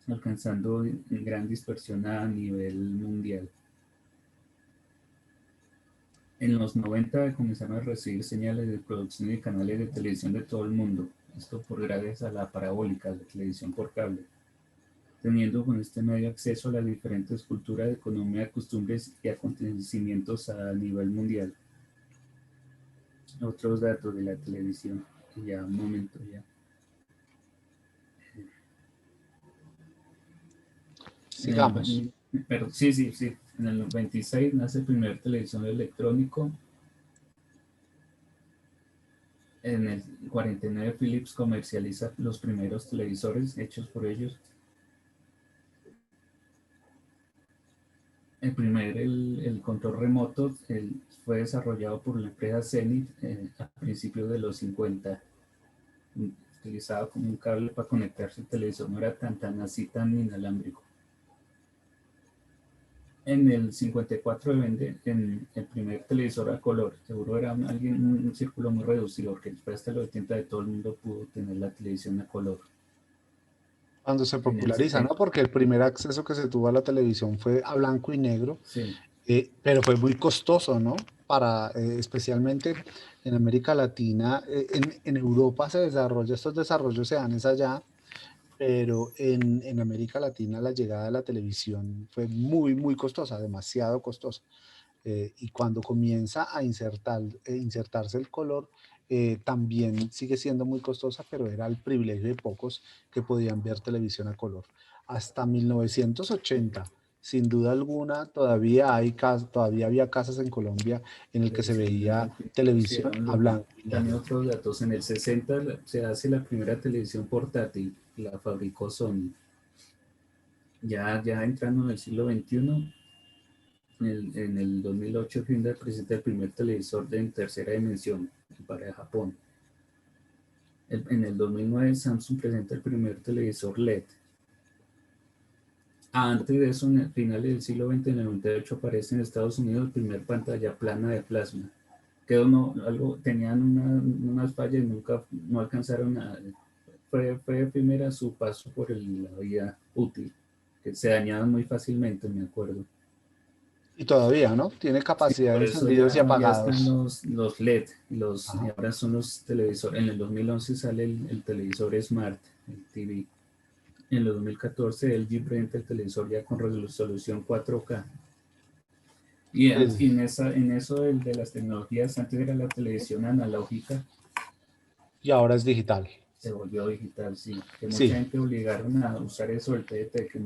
alcanzando gran dispersión a nivel mundial. En los 90 comenzaron a recibir señales de producción de canales de televisión de todo el mundo, esto por gracias a la parabólica, la televisión por cable, teniendo con este medio acceso a las diferentes culturas, economía, costumbres y acontecimientos a nivel mundial. Otros datos de la televisión, ya un momento ya. Sigamos. Pero sí. En el 96 nace el primer televisor electrónico. En el 49 Philips comercializa los primeros televisores hechos por ellos. El control remoto fue desarrollado por la empresa Zenith a principios de los 50. Utilizaba como un cable para conectarse al televisor, no era tan inalámbrico. En el 54 vende el primer televisor a color. Seguro era un círculo muy reducido, porque después hasta los 80 de todo el mundo pudo tener la televisión a color. Cuando se populariza, ¿no? Porque el primer acceso que se tuvo a la televisión fue a blanco y negro, sí. Pero fue muy costoso, ¿no? Especialmente en América Latina, en Europa estos desarrollos se dan allá, pero en América Latina la llegada de la televisión fue muy, muy costosa, demasiado costosa. Y cuando comienza a insertarse el color, también sigue siendo muy costosa, pero era el privilegio de pocos que podían ver televisión a color. Hasta 1980, sin duda alguna, todavía había casas en Colombia en el que se veía televisión a blanco. También otros datos, en el 60 se hace la primera televisión portátil, la fabricó Sony. Ya entrando en el siglo XXI, en el 2008 Hyundai presenta el primer televisor en tercera dimensión para Japón. En el 2009 Samsung presenta el primer televisor LED. Antes de eso, en finales del siglo XX, en el 98 aparece en Estados Unidos el primer pantalla plana de plasma. Tenían unas fallas y no alcanzaron a... Fue primera su paso por la vía útil, que se dañaban muy fácilmente, me acuerdo. Y todavía, ¿no? Tiene capacidad de encendidos y apagados. Ya están los LED, y ahora son los televisores. En el 2011 sale el televisor Smart, el TV. En el 2014 LG presenta el televisor ya con resolución 4K. Y en eso de las tecnologías, antes era la televisión analógica. Y ahora es digital. Se volvió digital, sí. Que mucha gente obligaron a usar eso, el TDT, que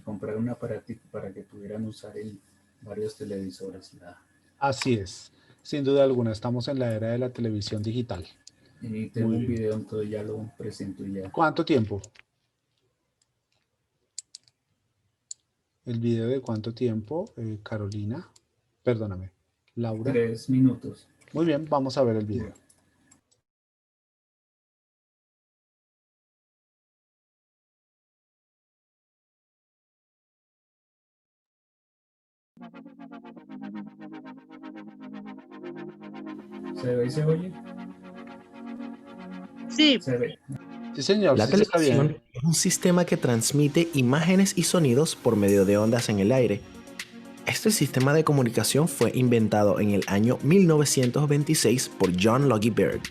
compraron un aparatito para que pudieran usar varios televisores. Así es. Sin duda alguna, estamos en la era de la televisión digital. Y tengo un video, entonces ya lo presento ya. ¿Cuánto tiempo? ¿El video de cuánto tiempo, Carolina? Perdóname, Laura. 3 minutos. Muy bien, vamos a ver el video. ¿Se ve y se oye? Sí. Se ve. Sí, señor. La sí, está televisión bien. es un sistema que transmite imágenes y sonidos por medio de ondas en el aire. Este sistema de comunicación fue inventado en el año 1926 por John Logie Baird.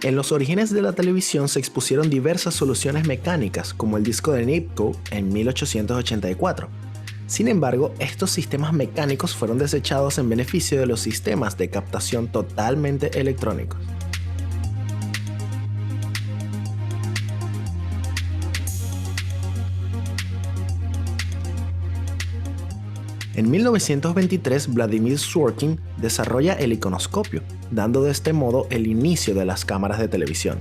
En los orígenes de la televisión se expusieron diversas soluciones mecánicas, como el disco de Nipkow en 1884. Sin embargo, estos sistemas mecánicos fueron desechados en beneficio de los sistemas de captación totalmente electrónicos. En 1923, Vladimir Sorokin desarrolla el iconoscopio, dando de este modo el inicio de las cámaras de televisión.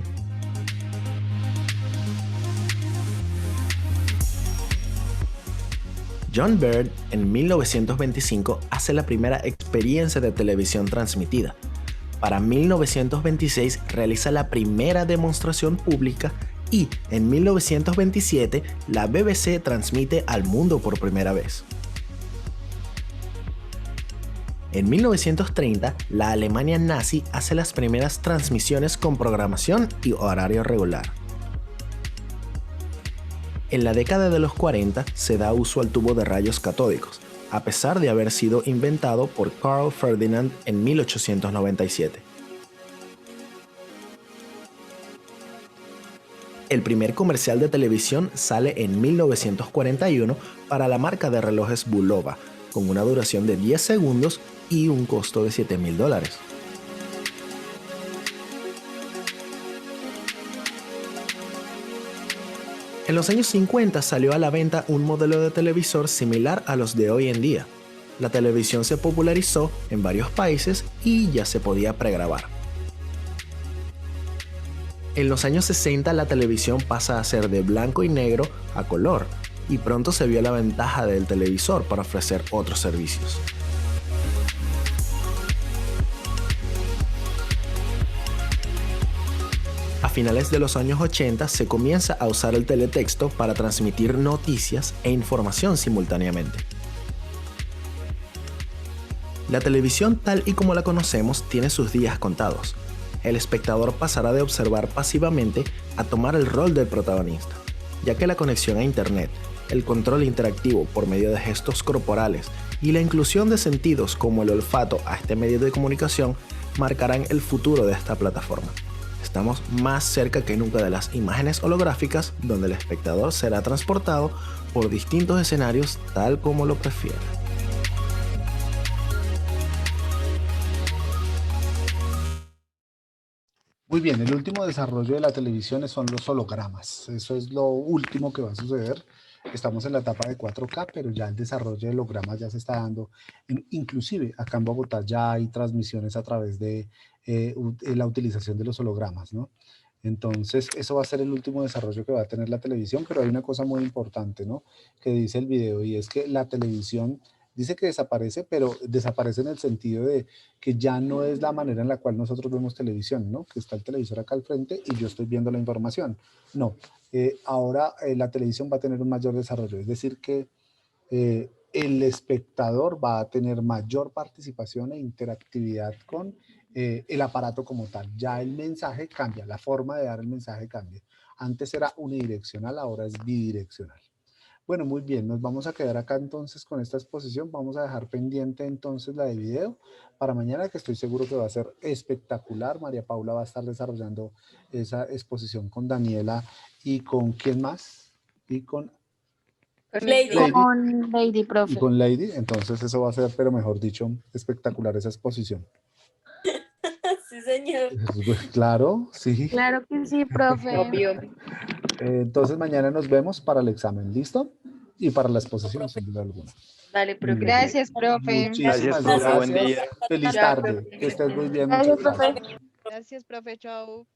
John Baird, en 1925, hace la primera experiencia de televisión transmitida. Para 1926 realiza la primera demostración pública y, en 1927, la BBC transmite al mundo por primera vez. En 1930, la Alemania nazi hace las primeras transmisiones con programación y horario regular. En la década de los 40 se da uso al tubo de rayos catódicos, a pesar de haber sido inventado por Carl Ferdinand en 1897. El primer comercial de televisión sale en 1941 para la marca de relojes Bulova, con una duración de 10 segundos y un costo de $7,000. En los años 50 salió a la venta un modelo de televisor similar a los de hoy en día. La televisión se popularizó en varios países y ya se podía pregrabar. En los años 60 la televisión pasa a ser de blanco y negro a color, y pronto se vio la ventaja del televisor para ofrecer otros servicios. A finales de los años 80 se comienza a usar el teletexto para transmitir noticias e información simultáneamente. La televisión tal y como la conocemos tiene sus días contados. El espectador pasará de observar pasivamente a tomar el rol del protagonista, ya que la conexión a Internet, el control interactivo por medio de gestos corporales y la inclusión de sentidos como el olfato a este medio de comunicación marcarán el futuro de esta plataforma. Estamos más cerca que nunca de las imágenes holográficas, donde el espectador será transportado por distintos escenarios tal como lo prefiera. Muy bien, el último desarrollo de la televisión son los hologramas. Eso es lo último que va a suceder. Estamos en la etapa de 4K, pero ya el desarrollo de hologramas ya se está dando. Inclusive acá en Bogotá ya hay transmisiones a través de la utilización de los hologramas, ¿no? Entonces, eso va a ser el último desarrollo que va a tener la televisión, pero hay una cosa muy importante, ¿no? Que dice el video, y es que la televisión dice que desaparece, pero desaparece en el sentido de que ya no es la manera en la cual nosotros vemos televisión, ¿no? Que está el televisor acá al frente y yo estoy viendo la información. No, ahora la televisión va a tener un mayor desarrollo, es decir que el espectador va a tener mayor participación e interactividad con el aparato como tal. Ya el mensaje cambia, la forma de dar el mensaje cambia. Antes era unidireccional, ahora es bidireccional. Bueno, muy bien, nos vamos a quedar acá entonces con esta exposición. Vamos a dejar pendiente entonces la de video para mañana, que estoy seguro que va a ser espectacular. María Paula va a estar desarrollando esa exposición con Daniela y con ¿quién más? Y con Lady. Con Lady, profe. y con Lady. Entonces eso va a ser, pero mejor dicho, espectacular esa exposición. Sí, señor. Claro, sí. Claro que sí, profe. Obvio. Entonces mañana nos vemos para el examen, ¿listo? Y para la exposición, sin duda alguna. Vale, Muy profe. bien. Gracias, profe. Muchísimas Gracias, profe. Buen gracias. día. Feliz Chao, tarde. profe. Que estés muy bien. Gracias, Muchas gracias. profe. Gracias, profe. Chao.